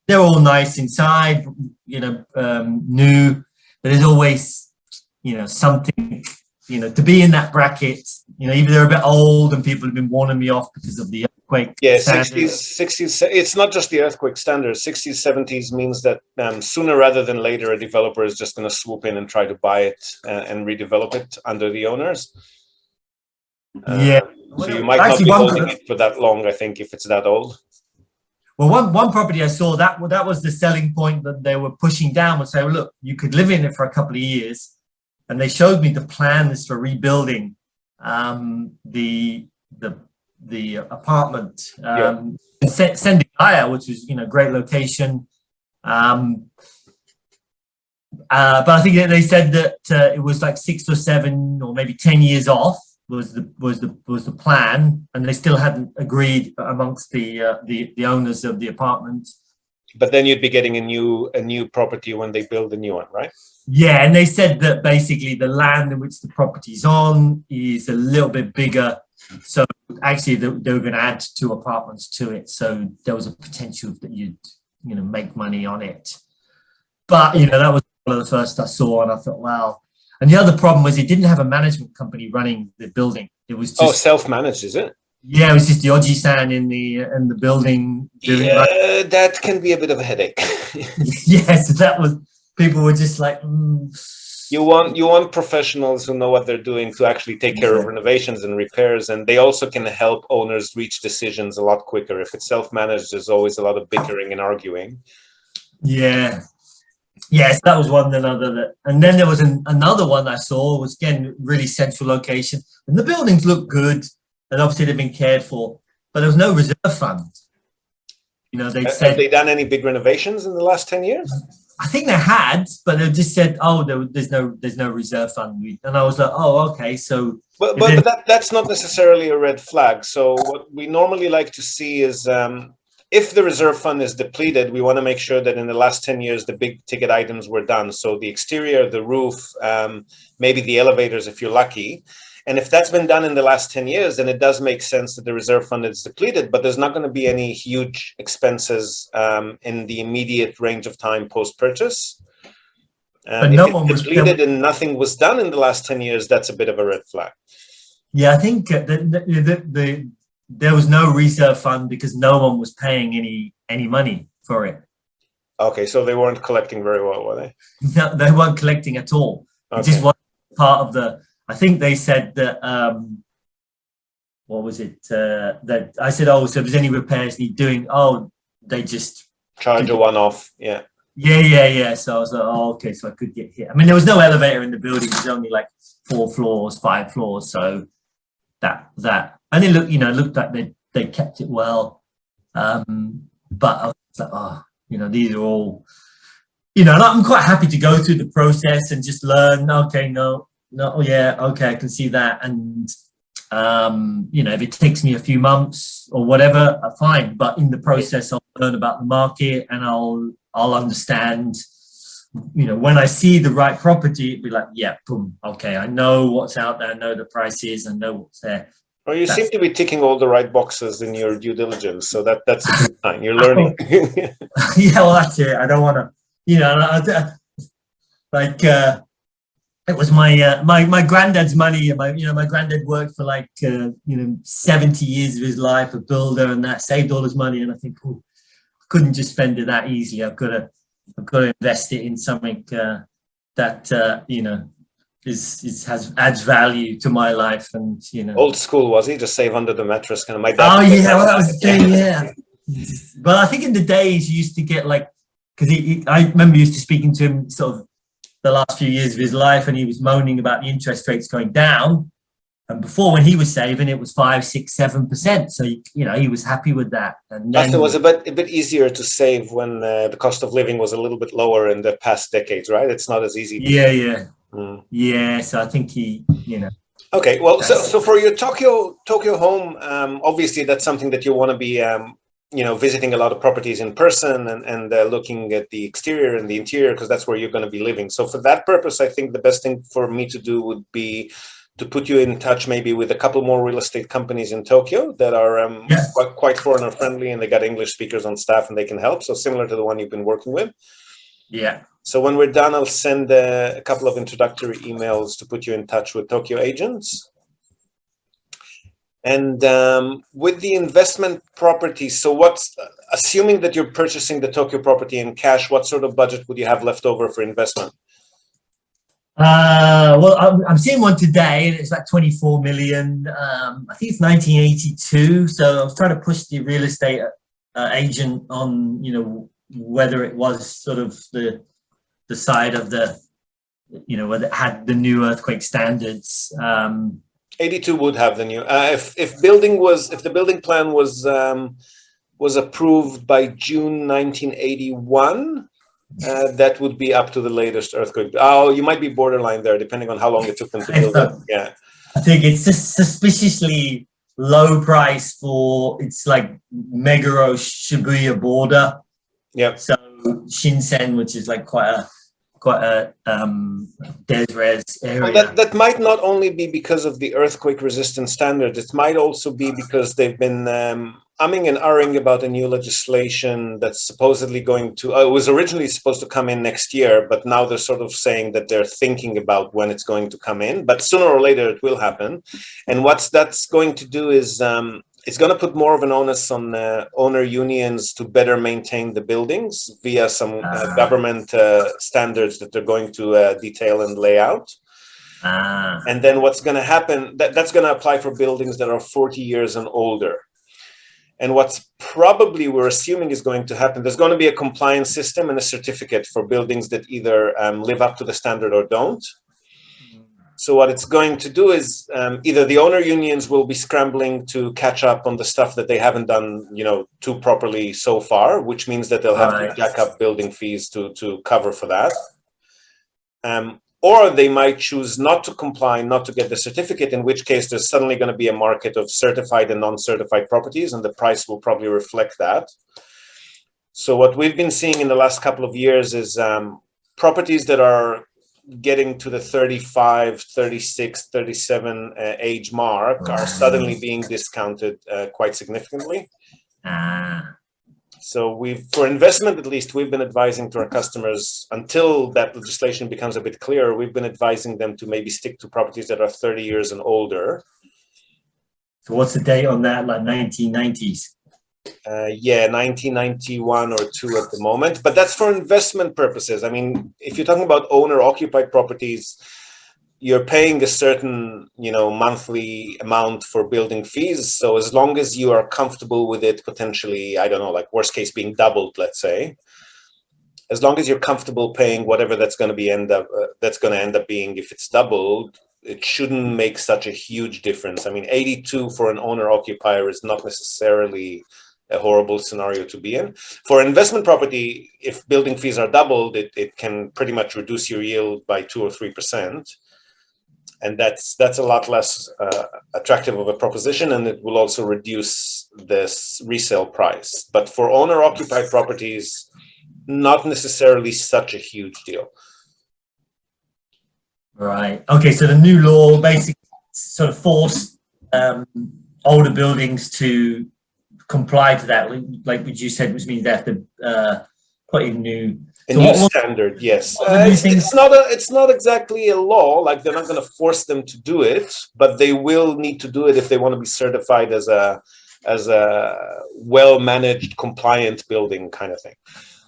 They're all nice inside, new, but there's always, something, to be in that bracket, even they're a bit old and people have been warning me off because of the earthquake. Yeah, standards. 60s, it's not just the earthquake standards. 60s, 70s means that sooner rather than later, a developer is just going to swoop in and try to buy it and redevelop it under the owners. Yeah. So you might not be holding it for that long, I think, if it's that old. Well, one property I saw, that was the selling point that they were pushing down, would say, well, look, you could live in it for a couple of years. And they showed me the plans for rebuilding the apartment. Sendikaya, which was, great location. But I think they said that it was like 6 or 7 or maybe 10 years off was the plan, and they still hadn't agreed amongst the owners of the apartment. But then you'd be getting a new property when they build a new one, right? Yeah, and they said that basically the land in which the property's on is a little bit bigger. So actually they were going to add 2 apartments to it. So there was a potential that you'd, make money on it. But, that was one of the first I saw, and I thought, wow. And the other problem was it didn't have a management company running the building. It was just self-managed, is it? Yeah, it was just the Oji-san in the building doing it. That can be a bit of a headache. Yes, that was, people were just like, You want professionals who know what they're doing to actually take care of renovations and repairs, and they also can help owners reach decisions a lot quicker. If it's self-managed, there's always a lot of bickering and arguing. Yeah. Yes, that was one. And then there was another one I saw, was again really central location, and the buildings looked good, and obviously they've been cared for, but there was no reserve fund. They said, have they done any big renovations in the last 10 years? I think they had, but they just said, "Oh, there's no reserve fund," and I was like, "Oh, okay." So, but that's not necessarily a red flag. So what we normally like to see is, if the reserve fund is depleted, we want to make sure that in the last 10 years the big ticket items were done. So the exterior, the roof, maybe the elevators, if you're lucky. And if that's been done in the last 10 years, then it does make sense that the reserve fund is depleted, but there's not going to be any huge expenses in the immediate range of time post-purchase. But if it's depleted and nothing was done in the last 10 years, that's a bit of a red flag. Yeah, I think there was no reserve fund because no one was paying any money for it. Okay, so they weren't collecting very well, were they? No, they weren't collecting at all. Okay. It just wasn't part of the... I think they said that, what was it? That I said, oh, so if there's any repairs need doing, they just charge a one-off. Yeah. Yeah. So I was like, oh, okay, so I could get hit. I mean, there was no elevator in the building. It was only like 4 floors, 5 floors. So that, and it looked like they kept it well. But I was like, these are all, and I'm quite happy to go through the process and just learn. Okay, no, yeah, okay, I can see that. And, if it takes me a few months or whatever, fine. But in the process, I'll learn about the market and I'll understand, when I see the right property, it'd be like, yeah, boom, okay, I know what's out there, I know the prices, I know what's there. Well, you seem to be ticking all the right boxes in your due diligence, so that's a good sign. You're learning. Yeah, well, that's it. I don't want to, it was my granddad's money. My granddad worked for 70 years of his life, a builder, and that saved all his money. And I think, I couldn't just spend it that easily. I've got to invest it in something that adds value to my life. And old school, was he? Just save under the mattress, kind of. My dad. Oh yeah, well, that was the thing. Yeah. But I think in the days you used to get because I remember used to speaking to him sort of the last few years of his life, and he was moaning about the interest rates going down. And before, when he was saving, it was 5%, 6%, 7%. So he was happy with that. And then it was a bit easier to save when the cost of living was a little bit lower in the past decades, right? It's not as easy. Yeah. Yeah. So I think he, Okay, well, so for your Tokyo home, obviously that's something that you want to be, visiting a lot of properties in person and looking at the exterior and the interior, because that's where you're going to be living. So for that purpose, I think the best thing for me to do would be to put you in touch maybe with a couple more real estate companies in Tokyo that are quite foreigner friendly, and they got English speakers on staff and they can help. So similar to the one you've been working with. Yeah. So when we're done, I'll send a couple of introductory emails to put you in touch with Tokyo agents. And with the investment property, so assuming that you're purchasing the Tokyo property in cash, what sort of budget would you have left over for investment? Well, I'm seeing one today, and it's like 24 million. I think it's 1982. So I was trying to push the real estate agent on, whether it was sort of the side of the, whether it had the new earthquake standards. 82 would have the new. If the building plan was approved by June 1981. That would be up to the latest earthquake. Oh, you might be borderline there, depending on how long it took them to build it. Yeah, I think it's just suspiciously low price for, it's like Meguro Shibuya border. Yep. So Shinsen, which is like quite a des-res area. Well, that might not only be because of the earthquake resistant standards. It might also be because they've been umming and ahhing about a new legislation that's supposedly going to, it was originally supposed to come in next year, but now they're sort of saying that they're thinking about when it's going to come in, but sooner or later it will happen. And what that's going to do is it's going to put more of an onus on owner unions to better maintain the buildings via some government standards that they're going to detail and lay out. And then what's going to happen, that's going to apply for buildings that are 40 years and older. And what's probably we're assuming is going to happen, there's going to be a compliance system and a certificate for buildings that either live up to the standard or don't. So what it's going to do is either the owner unions will be scrambling to catch up on the stuff that they haven't done, too properly so far, which means that they'll have to jack up building fees to cover for that. Or they might choose not to comply, not to get the certificate, in which case there's suddenly going to be a market of certified and non-certified properties, and the price will probably reflect that. So what we've been seeing in the last couple of years is properties that are getting to the 35, 36, 37 age mark are suddenly being discounted quite significantly. So for investment, at least, we've been advising to our customers, until that legislation becomes a bit clearer, we've been advising them to maybe stick to properties that are 30 years and older. So what's the date on that, like 1990s? Yeah, 1991 or 2 at the moment, but that's for investment purposes. I mean, if you're talking about owner-occupied properties, you're paying a certain, monthly amount for building fees. So as long as you are comfortable with it, potentially, I don't know, like worst case being doubled, let's say, as long as you're comfortable paying whatever that's going to end up being, if it's doubled, it shouldn't make such a huge difference. I mean, 82 for an owner-occupier is not necessarily a horrible scenario to be in. For investment property, if building fees are doubled, it can pretty much reduce your yield by 2 or 3%. And that's a lot less attractive of a proposition, and it will also reduce this resale price. But for owner-occupied properties, not necessarily such a huge deal. Right. Okay. So the new law basically sort of forced older buildings to comply to that, like what you said, which means they have to put in new. A new standard, yes. It's not exactly a law. Like, they're not going to force them to do it, but they will need to do it if they want to be certified as a well-managed, compliant building kind of thing.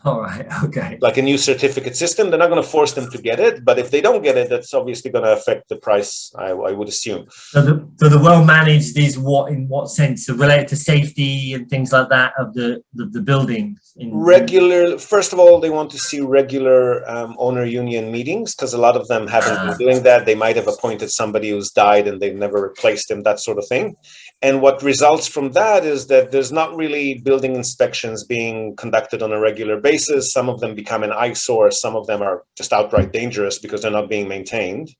All right. Okay. Like a new certificate system, they're not going to force them to get it, but if they don't get it, that's obviously going to affect the price, I would assume. So the well-managed is in what sense? Related to safety and things like that of the building? First of all, they want to see regular owner union meetings, because a lot of them haven't been doing that. They might have appointed somebody who's died and they've never replaced him, that sort of thing. And what results from that is that there's not really building inspections being conducted on a regular basis. Some of them become an eyesore. Some of them are just outright dangerous because they're not being maintained.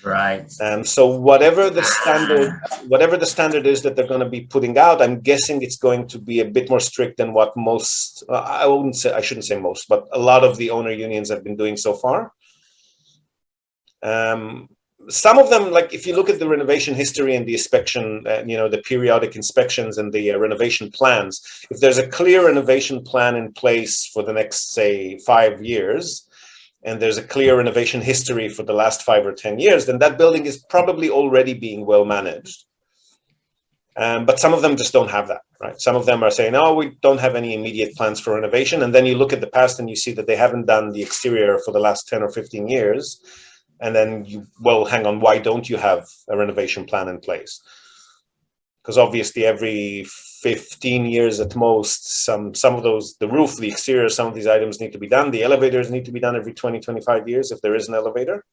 Right. So whatever the standard is that they're going to be putting out, I'm guessing it's going to be a bit more strict than what most, I shouldn't say most, but a lot of the owner unions have been doing so far. Some of them, like if you look at the renovation history and the inspection, the periodic inspections and the renovation plans, if there's a clear renovation plan in place for the next, say, 5 years, and there's a clear renovation history for the last 5 or 10 years, then that building is probably already being well managed. But some of them just don't have that, right? Some of them are saying, oh, we don't have any immediate plans for renovation. And then you look at the past and you see that they haven't done the exterior for the last 10 or 15 years. And then hang on, why don't you have a renovation plan in place? Because obviously every 15 years at most, some of those, the roof, the exterior, some of these items need to be done. The elevators need to be done every 20, 25 years if there is an elevator.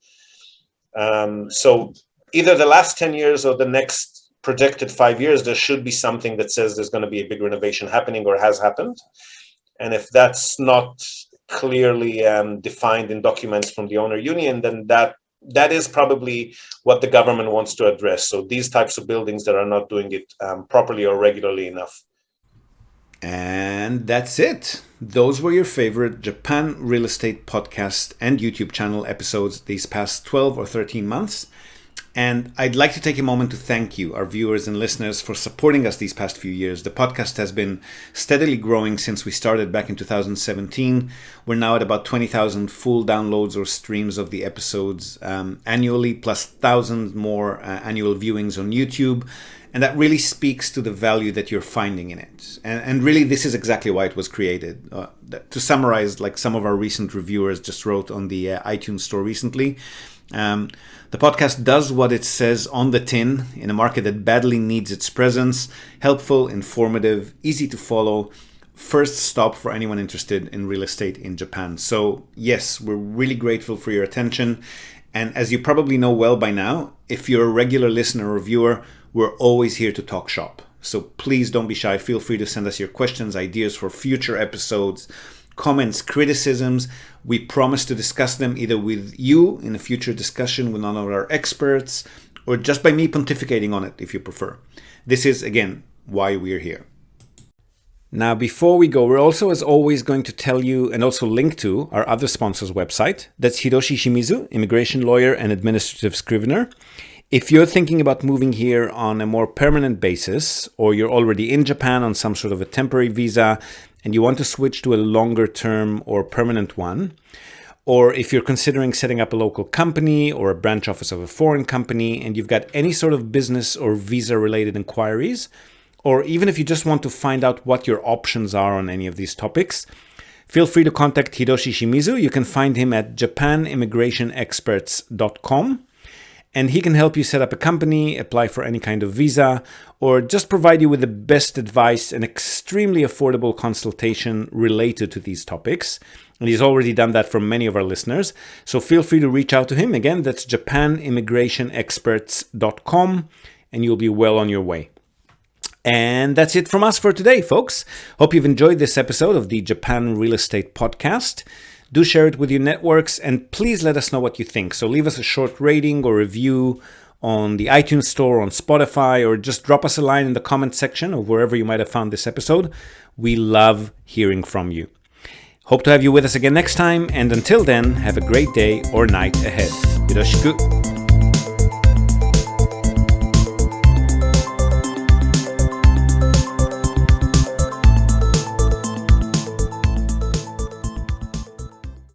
So either the last 10 years or the next projected 5 years, there should be something that says there's going to be a big renovation happening or has happened. And if that's not clearly defined in documents from the owner union, then that is probably what the government wants to address. So these types of buildings that are not doing it properly or regularly enough. And that's it. Those were your favorite Japan real estate podcast and YouTube channel episodes these past 12 or 13 months. And I'd like to take a moment to thank you, our viewers and listeners, for supporting us these past few years. The podcast has been steadily growing since we started back in 2017. We're now at about 20,000 full downloads or streams of the episodes annually, plus thousands more annual viewings on YouTube. And that really speaks to the value that you're finding in it. And really, this is exactly why it was created. To summarize, like some of our recent reviewers just wrote on the iTunes store recently, the podcast does what it says on the tin in a market that badly needs its presence. Helpful, informative, easy to follow. First stop for anyone interested in real estate in Japan. So yes, we're really grateful for your attention. And as you probably know well by now, if you're a regular listener or viewer, we're always here to talk shop. So please don't be shy. Feel free to send us your questions, ideas for future episodes, comments, criticisms. We promise to discuss them either with you in a future discussion with one of our experts or just by me pontificating on it if you prefer. This is, again, why we're here. Now, before we go, we're also, as always, going to tell you and also link to our other sponsor's website. That's Hiroshi Shimizu, immigration lawyer and administrative scrivener. If you're thinking about moving here on a more permanent basis, or you're already in Japan on some sort of a temporary visa and you want to switch to a longer term or permanent one, or if you're considering setting up a local company or a branch office of a foreign company and you've got any sort of business or visa related inquiries, or even if you just want to find out what your options are on any of these topics, feel free to contact Hiroshi Shimizu. You can find him at japanimmigrationexperts.com. And he can help you set up a company, apply for any kind of visa, or just provide you with the best advice and extremely affordable consultation related to these topics. And he's already done that for many of our listeners. So feel free to reach out to him. Again, that's japanimmigrationexperts.com, and you'll be well on your way. And that's it from us for today, folks. Hope you've enjoyed this episode of the Japan Real Estate Podcast. Do share it with your networks, and please let us know what you think. So leave us a short rating or review on the iTunes Store, on Spotify, or just drop us a line in the comment section or wherever you might have found this episode. We love hearing from you. Hope to have you with us again next time, and until then, have a great day or night ahead. Yoroshiku.